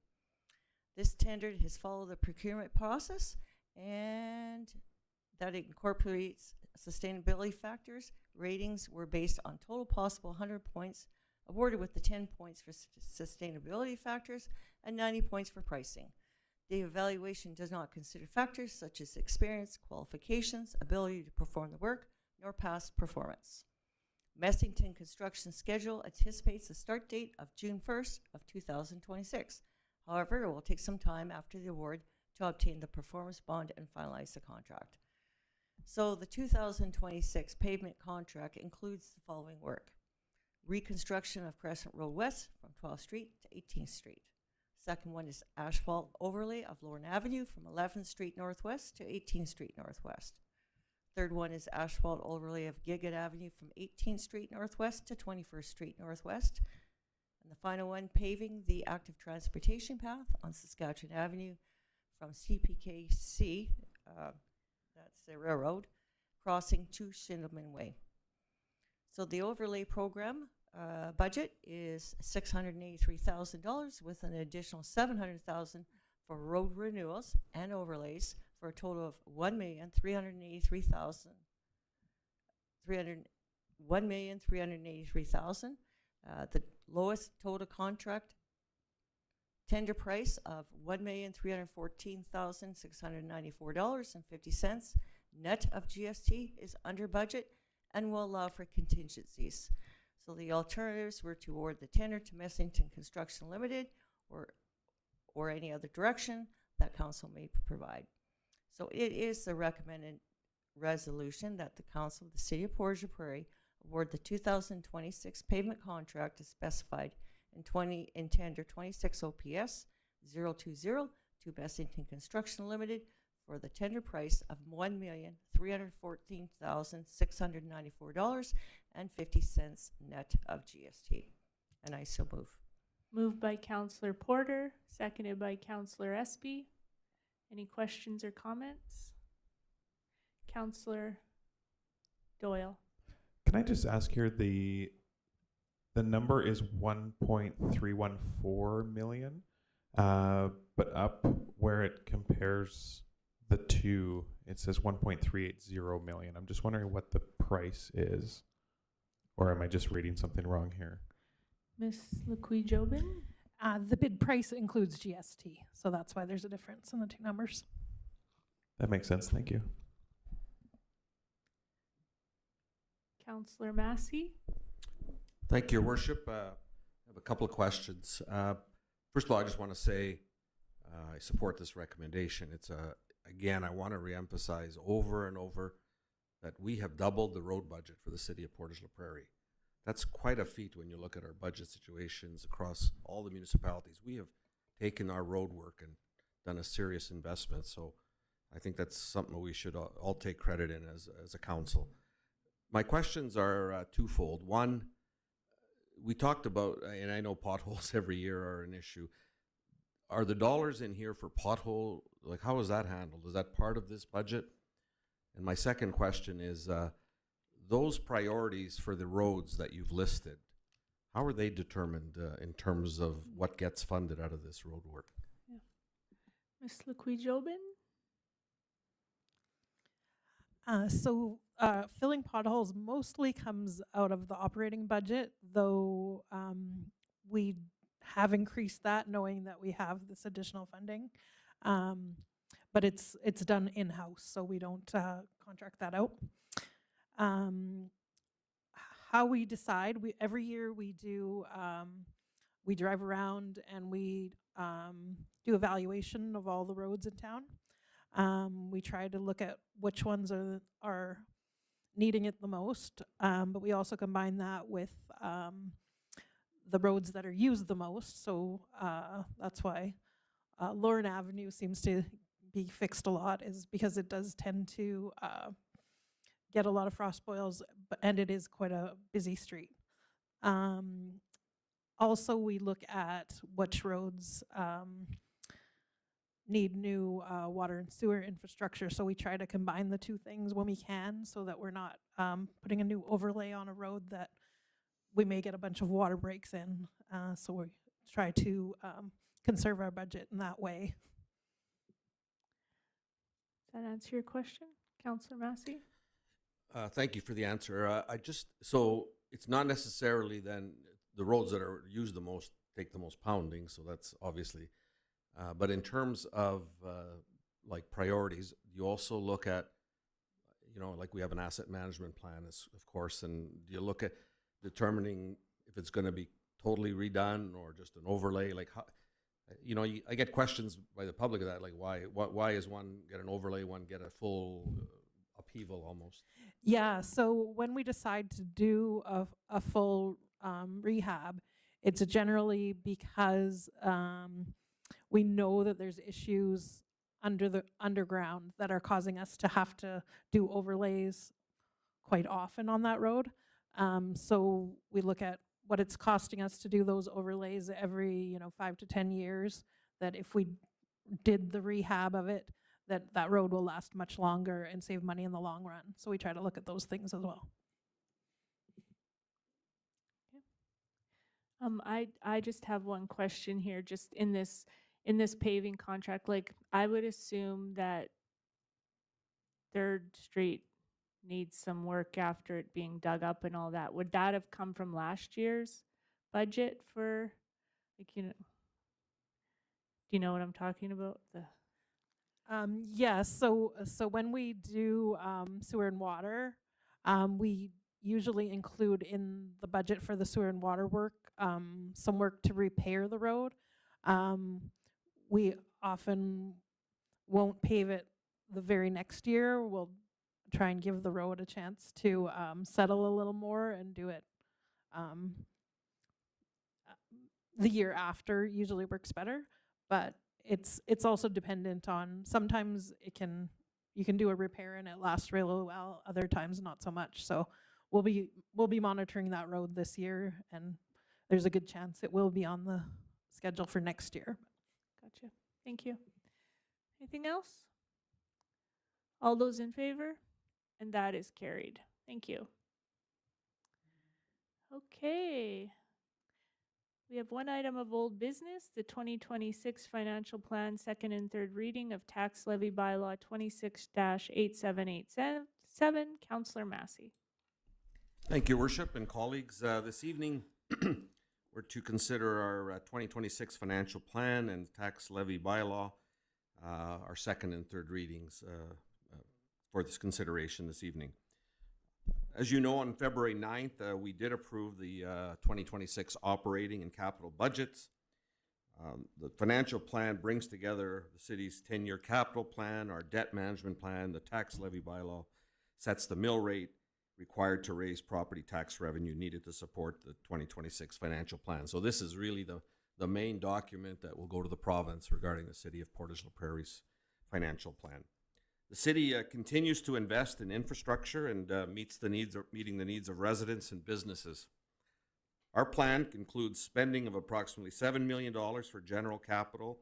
This tender has followed the procurement process and that incorporates sustainability factors. Ratings were based on total possible 100 points, awarded with the 10 points for sustainability factors and 90 points for pricing. The evaluation does not consider factors such as experience, qualifications, ability to perform the work, nor past performance. Messington Construction schedule anticipates the start date of June 1st of 2026. However, it will take some time after the award to obtain the performance bond and finalize the contract. So the 2026 pavement contract includes the following work: reconstruction of Crescent Road West from 12th Street to 18th Street. Second one is asphalt overlay of Lorne Avenue from 11th Street Northwest to 18th Street Northwest. Third one is asphalt overlay of Gigot Avenue from 18th Street Northwest to 21st Street Northwest. And the final one, paving the active transportation path on Saskatchewan Avenue from CPKC, that's the railroad, crossing to Schindelman Way. So the overlay program budget is $683,000 with an additional $700,000 for road renewals and overlays for a total of $1,383,000. The lowest total contract tender price of $1,314,694.50 net of GST is under budget and will allow for contingencies. So the alternatives were to award the tender to Messington Construction Limited or any other direction that council may provide. So it is the recommended resolution that the council of the city of Portage la Prairie award the 2026 pavement contract as specified in tender 26 OPS 020 to Messington Construction Limited for the tender price of $1,314,694.50 net of GST. And I so move. Moved by Councillor Porter, seconded by Councillor Espy. Any questions or comments? Councillor Doyle. Can I just ask here, the number is 1.314 million, but up where it compares the two, it says 1.380 million. I'm just wondering what the price is, or am I just reading something wrong here? Ms. Lequi-Jobin? The bid price includes GST, so that's why there's a difference in the two numbers. That makes sense. Thank you. Councillor Massey? Thank you, Your Worship. I have a couple of questions. First of all, I just want to say I support this recommendation. It's a again, I want to reemphasize over and over that we have doubled the road budget for the city of Portage la Prairie. That's quite a feat when you look at our budget situations across all the municipalities. We have taken our road work and done a serious investment. So I think that's something we should all take credit in as a council. My questions are twofold. One, we talked about, and I know potholes every year are an issue. Are the dollars in here for pothole, like how is that handled? Is that part of this budget? And my second question is, those priorities for the roads that you've listed, how are they determined in terms of what gets funded out of this road work? Ms. Lequi-Jobin? Filling potholes mostly comes out of the operating budget, though we have increased that knowing that we have this additional funding. But it's done in-house, so we don't contract that out. How we decide, every year we do, we drive around and we do evaluation of all the roads in town. We try to look at which ones are needing it the most, but we also combine that with the roads that are used the most. So that's why Lorne Avenue seems to be fixed a lot, is because it does tend to get a lot of frost boils, and it is quite a busy street. Also, we look at which roads need new water and sewer infrastructure, so we try to combine the two things when we can, so that we're not putting a new overlay on a road that we may get a bunch of water breaks in. So we try to conserve our budget in that way. Does that answer your question, Councillor Massey? Thank you for the answer. So it's not necessarily then the roads that are used the most take the most pounding, so that's obviously, but in terms of like priorities, you also look at, like we have an asset management plan, of course, and do you look at determining if it's going to be totally redone or just an overlay? Like how, I get questions by the public of that, like why is one get an overlay, one get a full upheaval almost? Yeah, so when we decide to do a full rehab, it's generally because we know that there's issues underground that are causing us to have to do overlays quite often on that road. So we look at what it's costing us to do those overlays every 5 to 10 years, that if we did the rehab of it, that road will last much longer and save money in the long run. So we try to look at those things as well. I just have one question here, just in this paving contract. Like, I would assume that 3rd Street needs some work after it being dug up and all that. Would that have come from last year's budget for, like, do you know what I'm talking about? Yes, so when we do sewer and water, we usually include in the budget for the sewer and water work some work to repair the road. We often won't pave it the very next year. We'll try and give the road a chance to settle a little more and do it the year after. Usually works better, but it's also dependent on, sometimes you can do a repair and it lasts really well, other times not so much. So we'll be monitoring that road this year, and there's a good chance it will be on the schedule for next year. Gotcha. Thank you. Anything else? All those in favor? And that is carried. Thank you. Okay. We have one item of old business, the 2026 financial plan, second and third reading of tax levy bylaw 26-8787. Councillor Massey. Thank you, Worship and colleagues. This evening, we're to consider our 2026 financial plan and tax levy bylaw, our second and third readings for this consideration this evening. As you know, on February 9th, we did approve the 2026 operating and capital budgets. The financial plan brings together the city's 10-year capital plan, our debt management plan, the tax levy bylaw, sets the mill rate required to raise property tax revenue needed to support the 2026 financial plan. So this is really the main document that will go to the province regarding the city of Portage la Prairie's financial plan. The city continues to invest in infrastructure and meeting the needs of residents and businesses. Our plan includes spending of approximately $7 million for general capital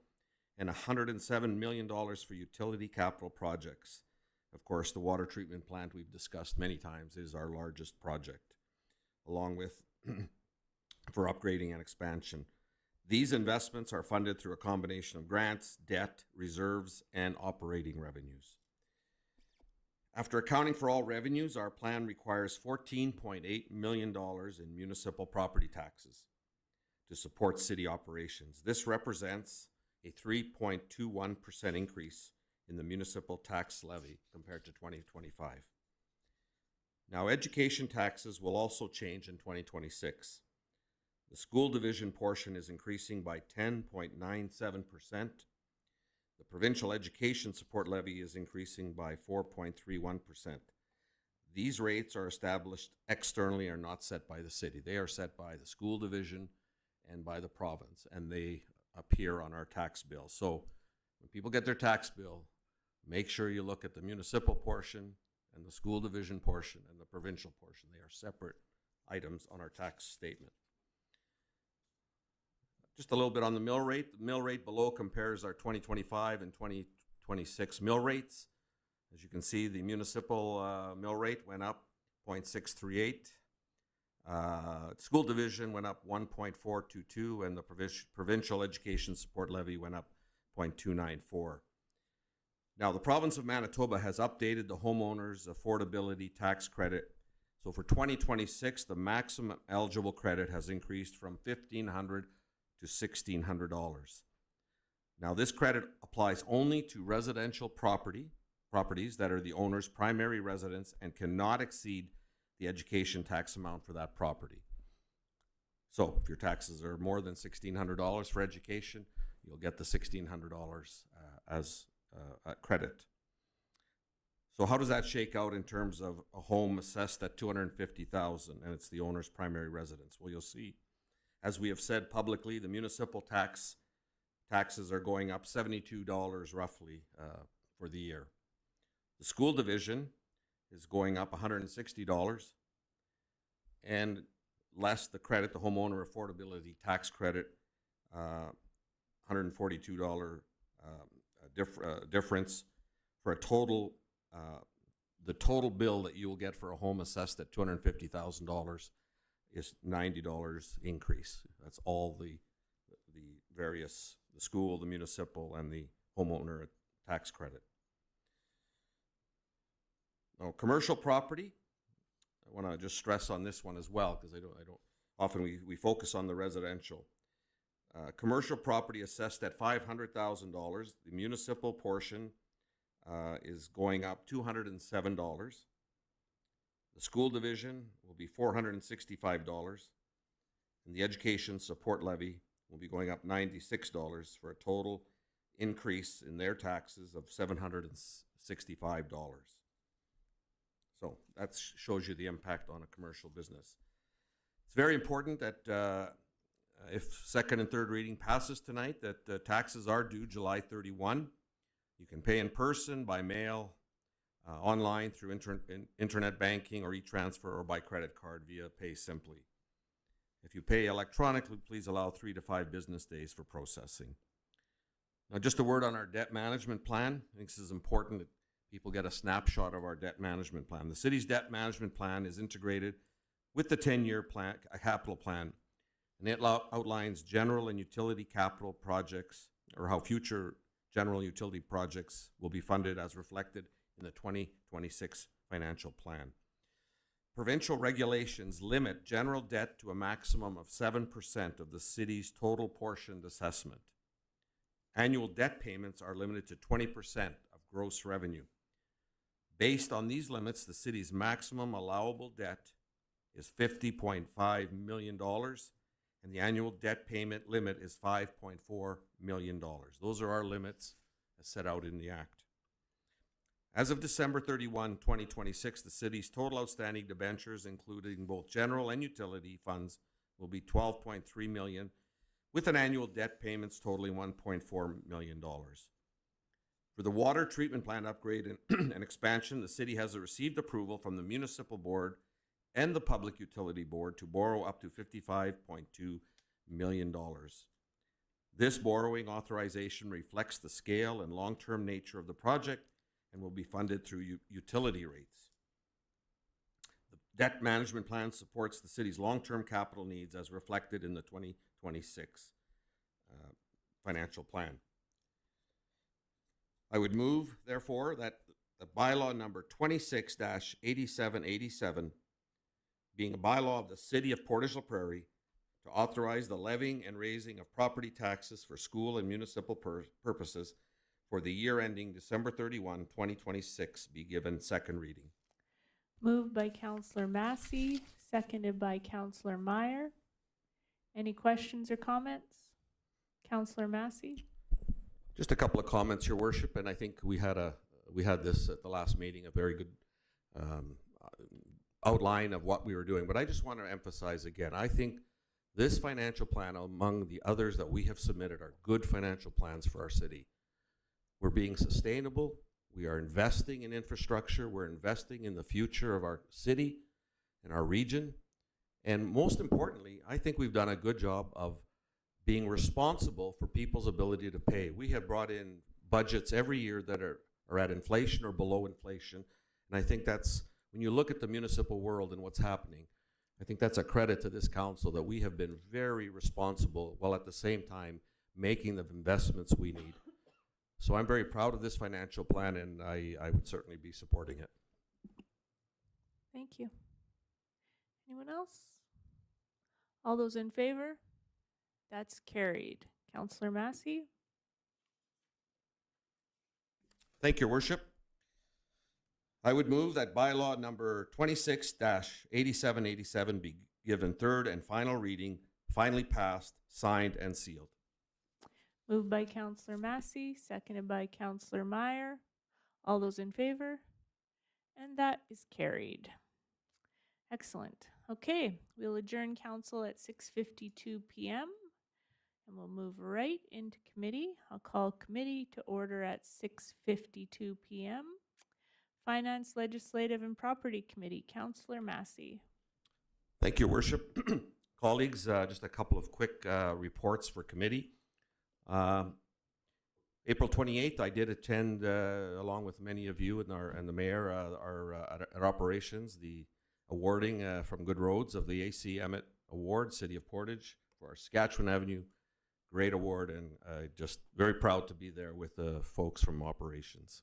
and $107 million for utility capital projects. Of course, the water treatment plant we've discussed many times is our largest project, along with for upgrading and expansion. These investments are funded through a combination of grants, debt, reserves, and operating revenues. After accounting for all revenues, our plan requires $14.8 million in municipal property taxes to support city operations. This represents a 3.21% increase in the municipal tax levy compared to 2025. Now, education taxes will also change in 2026. The school division portion is increasing by 10.97%. The provincial education support levy is increasing by 4.31%. These rates are established externally, are not set by the city. They are set by the school division and by the province, and they appear on our tax bill. So when people get their tax bill, make sure you look at the municipal portion and the school division portion and the provincial portion. They are separate items on our tax statement. Just a little bit on the mill rate. The mill rate below compares our 2025 and 2026 mill rates. As you can see, the municipal mill rate went up 0.638. School division went up 1.422, and the provincial education support levy went up 0.294. Now, the province of Manitoba has updated the homeowners' affordability tax credit. So for 2026, the maximum eligible credit has increased from $1,500 to $1,600. Now, this credit applies only to residential properties that are the owner's primary residence and cannot exceed the education tax amount for that property. So if your taxes are more than $1,600 for education, you'll get the $1,600 as a credit. So how does that shake out in terms of a home assessed at $250,000 and it's the owner's primary residence? Well, you'll see, as we have said publicly, the municipal taxes are going up $72 roughly for the year. The school division is going up $160, and less the credit, the homeowner affordability tax credit, $142 difference for a total. The total bill that you will get for a home assessed at $250,000 is $90 increase. That's all the various, the school, the municipal, and the homeowner tax credit. Now, commercial property, I want to just stress on this one as well, because I don't often we focus on the residential. Commercial property assessed at $500,000, the municipal portion is going up $207. The school division will be $465, and the education support levy will be going up $96 for a total increase in their taxes of $765. So that shows you the impact on a commercial business. It's very important that if second and third reading passes tonight, that taxes are due July 31. You can pay in person, by mail, online through internet banking or e-transfer, or by credit card via Pay Simply. If you pay electronically, please allow 3 to 5 business days for processing. Now, just a word on our debt management plan. I think this is important that people get a snapshot of our debt management plan. The city's debt management plan is integrated with the 10-year plan, capital plan, and it outlines general and utility capital projects, or how future general utility projects will be funded as reflected in the 2026 financial plan. Provincial regulations limit general debt to a maximum of 7% of the city's total portioned assessment. Annual debt payments are limited to 20% of gross revenue. Based on these limits, the city's maximum allowable debt is $50.5 million, and the annual debt payment limit is $5.4 million. Those are our limits as set out in the Act. As of December 31, 2026, the city's total outstanding debentures, including both general and utility funds, will be $12.3 million, with an annual debt payments totaling $1.4 million. For the water treatment plant upgrade and expansion, the city has received approval from the Municipal Board and the Public Utility Board to borrow up to $55.2 million. This borrowing authorization reflects the scale and long-term nature of the project and will be funded through utility rates. The debt management plan supports the city's long-term capital needs as reflected in the 2026 financial plan. I would move, therefore, that the bylaw number 26-8787, being a bylaw of the City of Portage la Prairie, to authorize the levying and raising of property taxes for school and municipal purposes for the year ending December 31, 2026, be given second reading. Moved by Councillor Massey, seconded by Councillor Meyer. Any questions or comments? Councillor Massey? Just a couple of comments, Your Worship, and I think we had this at the last meeting, a very good outline of what we were doing. But I just want to emphasize again, I think this financial plan, among the others that we have submitted, are good financial plans for our city. We're being sustainable. We are investing in infrastructure. We're investing in the future of our city and our region. And most importantly, I think we've done a good job of being responsible for people's ability to pay. We have brought in budgets every year that are at inflation or below inflation. And I think that's, when you look at the municipal world and what's happening, I think that's a credit to this council that we have been very responsible while at the same time making the investments we need. So I'm very proud of this financial plan, and I would certainly be supporting it. Thank you. Anyone else? All those in favor? That's carried. Councillor Massey? Thank you, Your Worship. I would move that bylaw number 26-8787 be given third and final reading, finally passed, signed, and sealed. Moved by Councillor Massey, seconded by Councillor Meyer. All those in favor? And that is carried. Excellent. Okay, we'll adjourn council at 6:52 p.m. and we'll move right into committee. I'll call committee to order at 6:52 p.m. Finance, Legislative, and Property Committee, Councillor Massey. Thank you, Your Worship. Colleagues, just a couple of quick reports for committee. April 28th, I did attend, along with many of you and the mayor, at operations, the awarding from Good Roads of the A.C. Emmett Award, City of Portage, for our Saskatchewan Avenue. Great award, and just very proud to be there with the folks from operations.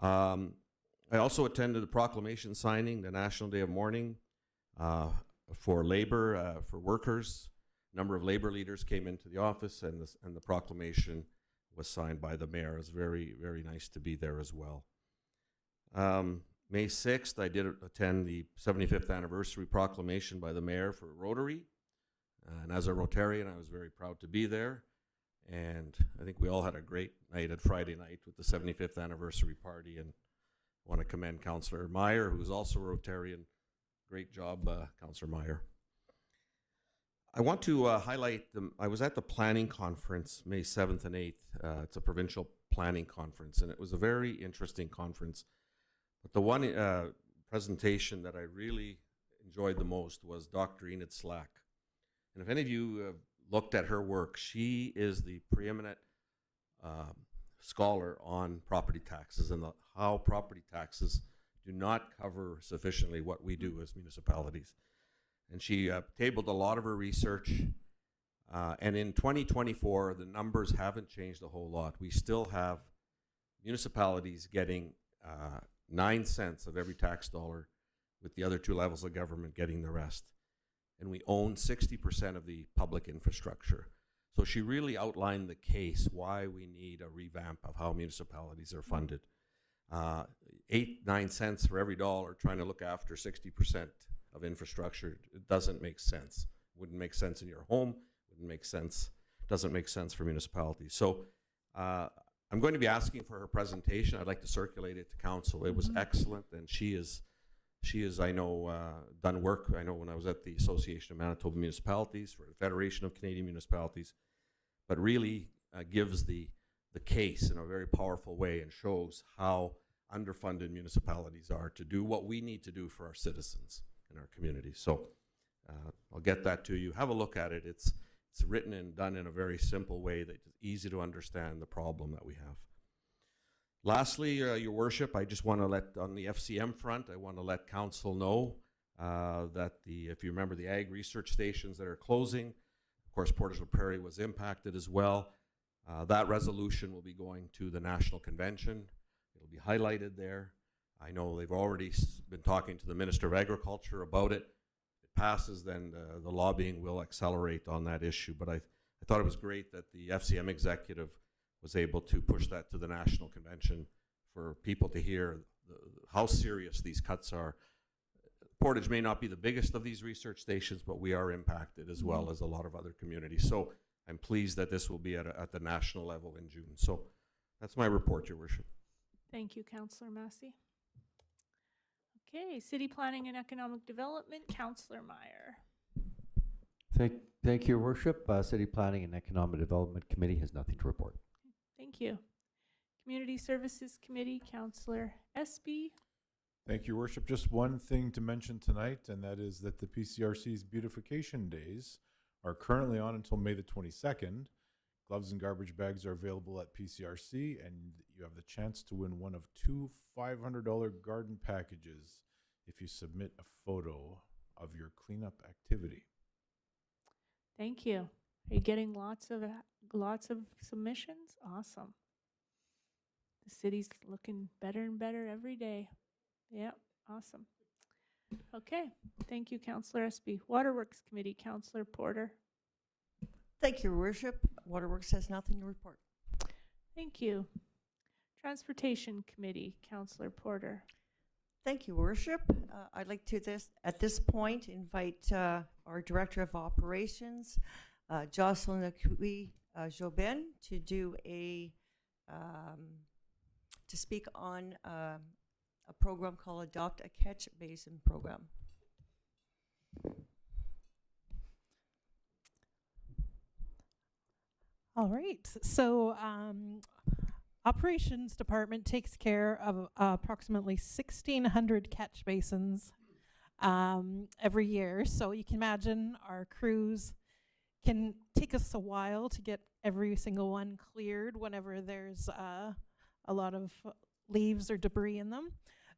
I also attended the proclamation signing, the National Day of Mourning for labor, for workers. A number of labor leaders came into the office, and the proclamation was signed by the mayor. It was very, very nice to be there as well. May 6th, I did attend the 75th anniversary proclamation by the mayor for Rotary. And as a Rotarian, I was very proud to be there. And I think we all had a great night at Friday night with the 75th anniversary party. And I want to commend Councillor Meyer, who is also a Rotarian. Great job, Councillor Meyer. I want to highlight, I was at the planning conference May 7th and 8th. It's a provincial planning conference, and it was a very interesting conference. But the one presentation that I really enjoyed the most was Dr. Enid Slack. And if any of you have looked at her work, she is the preeminent scholar on property taxes and how property taxes do not cover sufficiently what we do as municipalities. And she tabled a lot of her research. And in 2024, the numbers haven't changed a whole lot. We still have municipalities getting 9 cents of every tax dollar, with the other two levels of government getting the rest. And we own 60% of the public infrastructure. So she really outlined the case why we need a revamp of how municipalities are funded. 8-9 cents for every dollar trying to look after 60% of infrastructure, it doesn't make sense. Wouldn't make sense in your home, wouldn't make sense, doesn't make sense for municipalities. So I'm going to be asking for her presentation. I'd like to circulate it to council. It was excellent, and she is, I know, done work. I know when I was at the Association of Manitoba Municipalities, for the Federation of Canadian Municipalities, but really gives the case in a very powerful way and shows how underfunded municipalities are to do what we need to do for our citizens in our community. So I'll get that to you. Have a look at it. It's written and done in a very simple way that is easy to understand the problem that we have. Lastly, Your Worship, I just want to let, on the FCM front, I want to let council know that if you remember the ag research stations that are closing, of course, Portage la Prairie was impacted as well. That resolution will be going to the National Convention. It'll be highlighted there. I know they've already been talking to the Minister of Agriculture about it. If it passes, then the lobbying will accelerate on that issue. But I thought it was great that the FCM executive was able to push that to the National Convention for people to hear how serious these cuts are. Portage may not be the biggest of these research stations, but we are impacted as well as a lot of other communities. So I'm pleased that this will be at the national level in June. So that's my report, Your Worship. Thank you, Councillor Massey. Okay, City Planning and Economic Development, Councillor Meyer. Thank you, Your Worship. City Planning and Economic Development Committee has nothing to report. Thank you. Community Services Committee, Councillor Espy. Thank you, Your Worship. Just one thing to mention tonight, and that is that the PCRC's beautification days are currently on until May the 22nd. Gloves and garbage bags are available at PCRC, and you have the chance to win one of 2 $500 garden packages if you submit a photo of your cleanup activity. Thank you. Are you getting lots of submissions? Awesome. The city's looking better and better every day. Yep, awesome. Okay, thank you, Councillor Espy. Waterworks Committee, Councillor Porter. Thank you, Your Worship. Waterworks has nothing to report. Thank you. Transportation Committee, Councillor Porter. Thank you, Worship. I'd like to at this point invite our Director of Operations, Jocelyn Jobin, to do to speak on a program called Adopt a Catch Basin Program. All right, so Operations Department takes care of approximately 1,600 catch basins every year. So you can imagine our crews can take us a while to get every single one cleared whenever there's a lot of leaves or debris in them.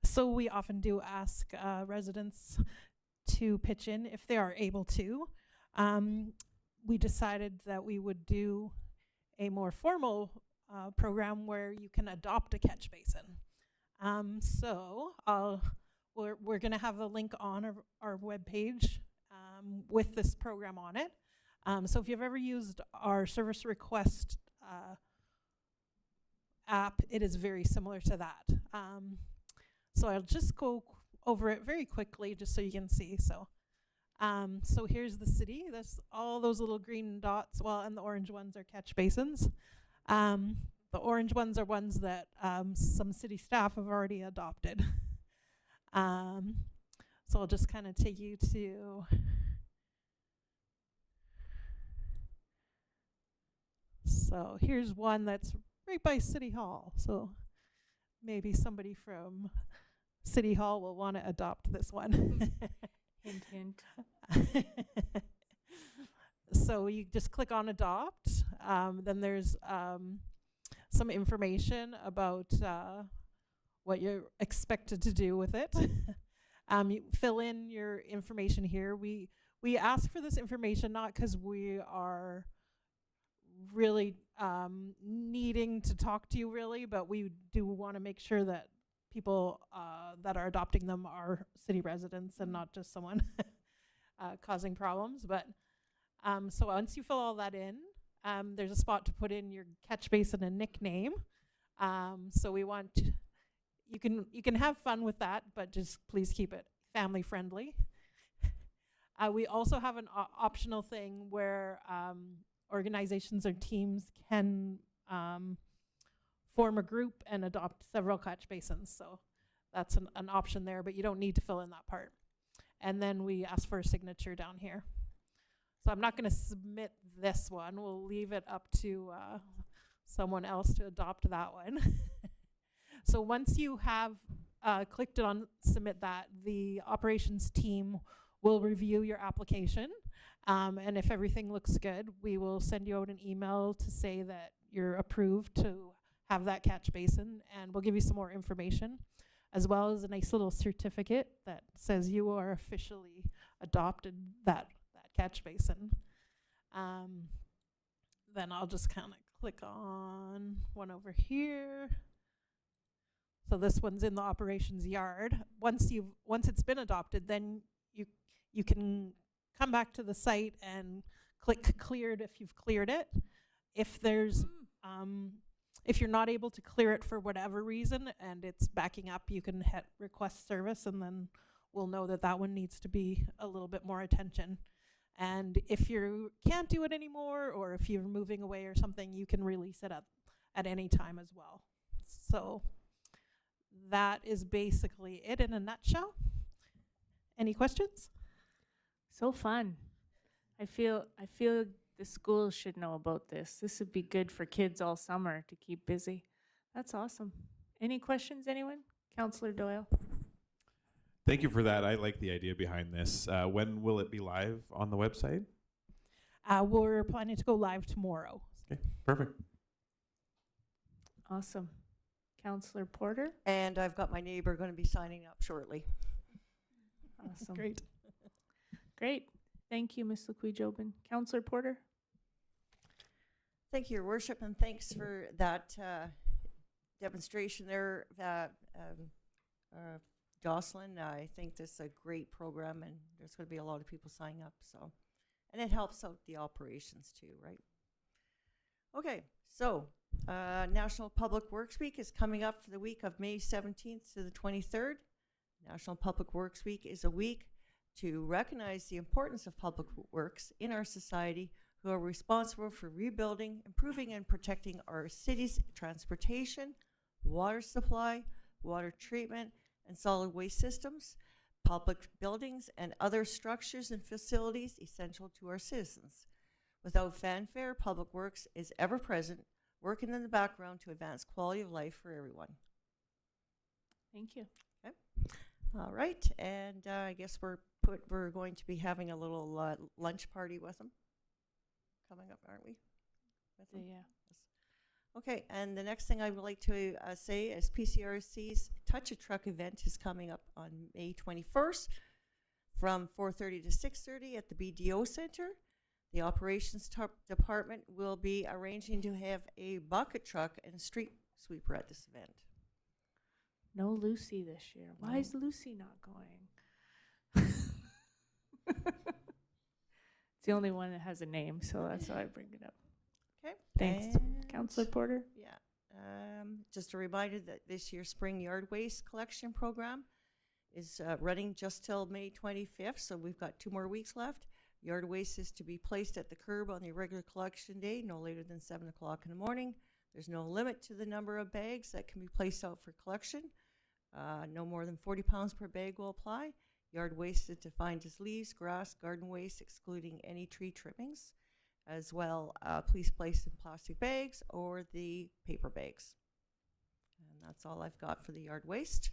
So we often do ask residents to pitch in if they are able to. We decided that we would do a more formal program where you can adopt a catch basin. So we're going to have a link on our webpage with this program on it. So if you've ever used our service request app, it is very similar to that. So I'll just go over it very quickly just so you can see. So here's the city. There's all those little green dots, well, and the orange ones are catch basins. The orange ones are ones that some city staff have already adopted. So I'll just kind of take you to so here's one that's right by City Hall. So maybe somebody from City Hall will want to adopt this one. Hint, hint. So you just click on adopt. Then there's some information about what you're expected to do with it. You fill in your information here. We ask for this information not because we are really needing to talk to you really, but we do want to make sure that people that are adopting them are city residents and not just someone causing problems. But so once you fill all that in, there's a spot to put in your catch basin and nickname. So we want you can have fun with that, but just please keep it family friendly. We also have an optional thing where organizations or teams can form a group and adopt several catch basins. So that's an option there, but you don't need to fill in that part. And then we ask for a signature down here. So I'm not going to submit this one. We'll leave it up to someone else to adopt that one. So once you have clicked on submit that, the operations team will review your application. And if everything looks good, we will send you out an email to say that you're approved to have that catch basin, and we'll give you some more information, as well as a nice little certificate that says you are officially adopted that catch basin. Then I'll just kind of click on one over here. So this one's in the operations yard. Once it's been adopted, then you can come back to the site and click cleared if you've cleared it. If there's if you're not able to clear it for whatever reason and it's backing up, you can hit request service, and then we'll know that that one needs to be a little bit more attention. And if you can't do it anymore, or if you're moving away or something, you can release it at any time as well. So that is basically it in a nutshell. Any questions? So fun. I feel the schools should know about this. This would be good for kids all summer to keep busy. That's awesome. Any questions, anyone? Councillor Doyle. Thank you for that. I like the idea behind this. When will it be live on the website? We're planning to go live tomorrow. Okay, perfect. Awesome. Councillor Porter. And I've got my neighbor going to be signing up shortly. Awesome. Great. Great. Thank you, Ms. LaQuijobin. Councillor Porter. Thank you, Your Worship, and thanks for that demonstration there, Jocelyn. I think this is a great program, and there's going to be a lot of people signing up. So, and it helps out the operations too, right? Okay, so National Public Works Week is coming up for the week of May 17th to the 23rd. National Public Works Week is a week to recognize the importance of public works in our society, who are responsible for rebuilding, improving, and protecting our city's transportation, water supply, water treatment, and solid waste systems, public buildings, and other structures and facilities essential to our citizens. Without fanfare, Public Works is ever present, working in the background to advance quality of life for everyone. Thank you. Okay. All right, and I guess we're going to be having a little lunch party with them coming up, aren't we? With them? Yeah. Yes. Okay, and the next thing I would like to say is PCRC's Touch a Truck event is coming up on May 21st from 4:30 to 6:30 at the BDO Center. The operations department will be arranging to have a bucket truck and a street sweeper at this event. No Lucy this year. Why No. is Lucy not going? It's the only one that has a name, so that's why I bring it up. Okay. Thanks, And Councillor Porter. Yeah. Just a reminder that this year's spring yard waste collection program is running just till May 25th, so we've got 2 more weeks left. Yard waste is to be placed at the curb on the regular collection day, no later than 7 o'clock in the morning. There's no limit to the number of bags that can be placed out for collection. No more than 40 pounds per bag will apply. Yard waste is defined as leaves, grass, garden waste, excluding any tree trimmings. As well, please place in plastic bags or the paper bags. And that's all I've got for the yard waste.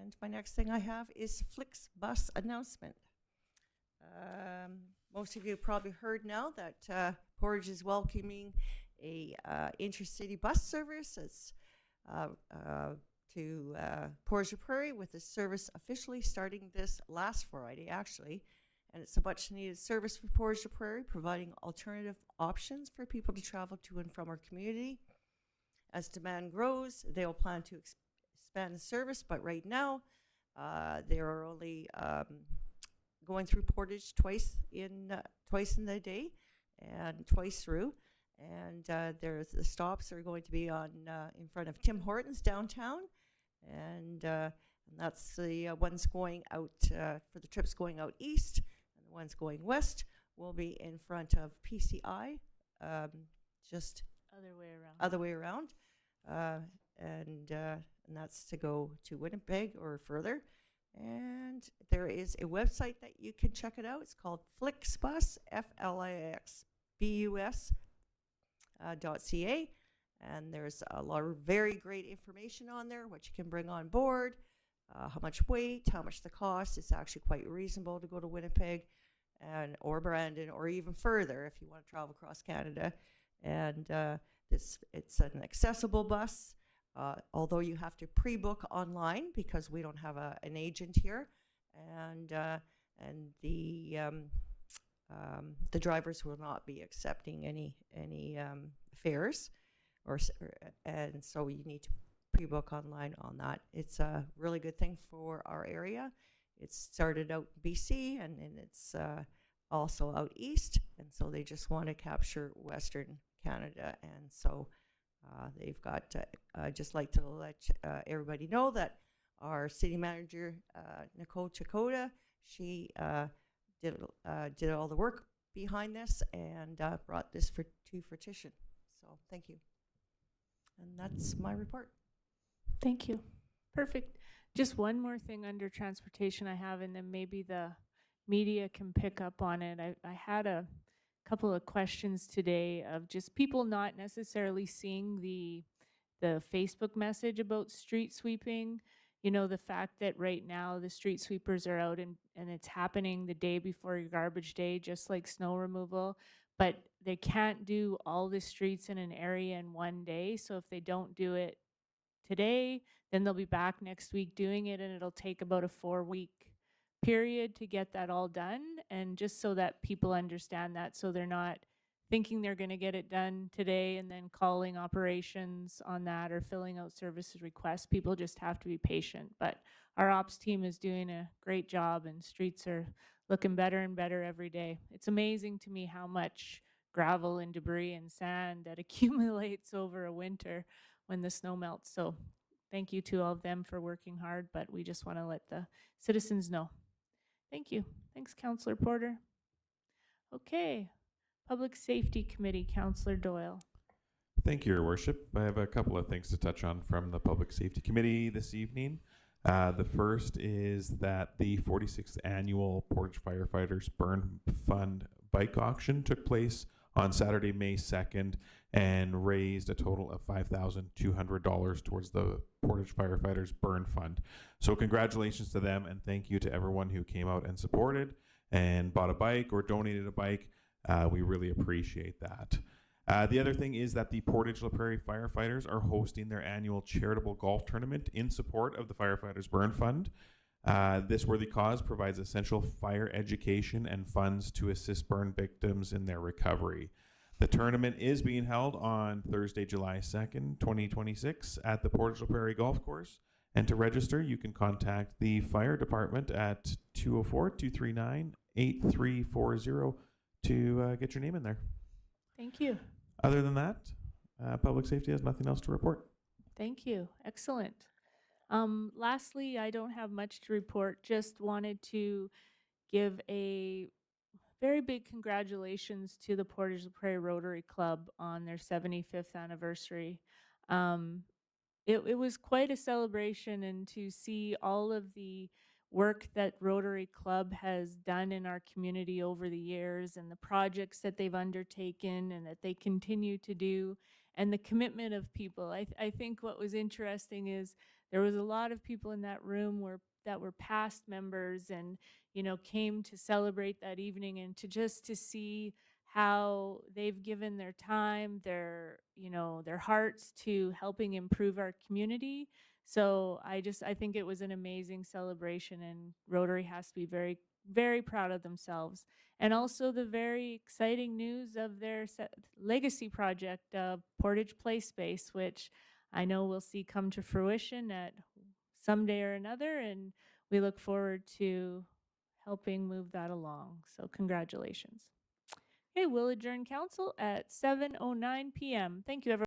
And my next thing I have is Flix bus announcement. Most of you have probably heard now that Portage is welcoming a intercity bus service. It's to Portage la Prairie, with the service officially starting this last Friday, actually. And it's a much-needed service for Portage la Prairie, providing alternative options for people to travel to and from our community. As demand grows, they will plan to expand the service, but right now, they are only going through Portage twice in the day and twice through. And the stops are going to be on in front of Tim Hortons downtown, and that's the ones going out for the trips going out east. And the ones going west will be in front of PCI, just Other way around. other way around. And that's to go to Winnipeg or further. And there is a website that you can check it out. It's called Flixbus, FLIXBUS .ca. And there's a lot of very great information on there, what you can bring on board, how much weight, how much the cost. It's actually quite reasonable to go to Winnipeg or Brandon or even further if you want to travel across Canada. And it's an accessible bus, although you have to pre-book online because we don't have an agent here. And the drivers will not be accepting any fares, and so you need to pre-book online on that. It's a really good thing for our area. It started out in BC, and it's also out east, and so they just want to capture Western Canada, and so they've got. I'd just like to let everybody know that our city manager, Nicole Chakota, she did all the work behind this and brought this to fruition. So thank you. And that's my report. Thank you. Perfect. Just one more thing under transportation I have, and then maybe the media can pick up on it. I had a couple of questions today of just people not necessarily seeing the Facebook message about street sweeping. You know, the fact that right now the street sweepers are out and it's happening the day before your garbage day, just like snow removal, but they can't do all the streets in an area in one day. So if they don't do it today, then they'll be back next week doing it, and it'll take about a 4-week period to get that all done. And just so that people understand that, so they're not thinking they're going to get it done today and then calling operations on that or filling out services requests. People just have to be patient. But our ops team is doing a great job, and streets are looking better and better every day. It's amazing to me how much gravel and debris and sand that accumulates over a winter when the snow melts. So thank you to all of them for working hard, but we just want to let the citizens know. Thank you. Thanks, Councillor Porter. Okay. Public Safety Committee, Councillor Doyle. Thank you, Your Worship. I have a couple of things to touch on from the Public Safety Committee this evening. The first is that the 46th annual Portage Firefighters Burn Fund bike auction took place on Saturday, May 2nd, and raised a total of $5,200 towards the Portage Firefighters Burn Fund. So congratulations to them, and thank you to everyone who came out and supported and bought a bike or donated a bike. We really appreciate that. The other thing is that the Portage la Prairie firefighters are hosting their annual charitable golf tournament in support of the Firefighters Burn Fund. This worthy cause provides essential fire education and funds to assist burn victims in their recovery. The tournament is being held on Thursday, July 2nd, 2026 at the Portage la Prairie Golf Course. And to register, you can contact the fire department at 204-239-8340 to get your name in there. Thank you. Other than that, public safety has nothing else to report. Thank you. Excellent. Lastly, I don't have much to report. Just wanted to give a very big congratulations to the Portage la Prairie Rotary Club on their 75th anniversary. It was quite a celebration, and to see all of the work that Rotary Club has done in our community over the years, and the projects that they've undertaken and that they continue to do, and the commitment of people. I think what was interesting is there was a lot of people in that room that were past members and, you know, came to celebrate that evening, and to see how they've given their time, their hearts to helping improve our community. So I think it was an amazing celebration, and Rotary has to be very, very proud of themselves. And also the very exciting news of their legacy project, Portage Play Space, which I know we'll see come to fruition at someday or another, and we look forward to helping move that along. So congratulations. Okay, we'll adjourn council at 7:09 p.m. Thank you, everyone.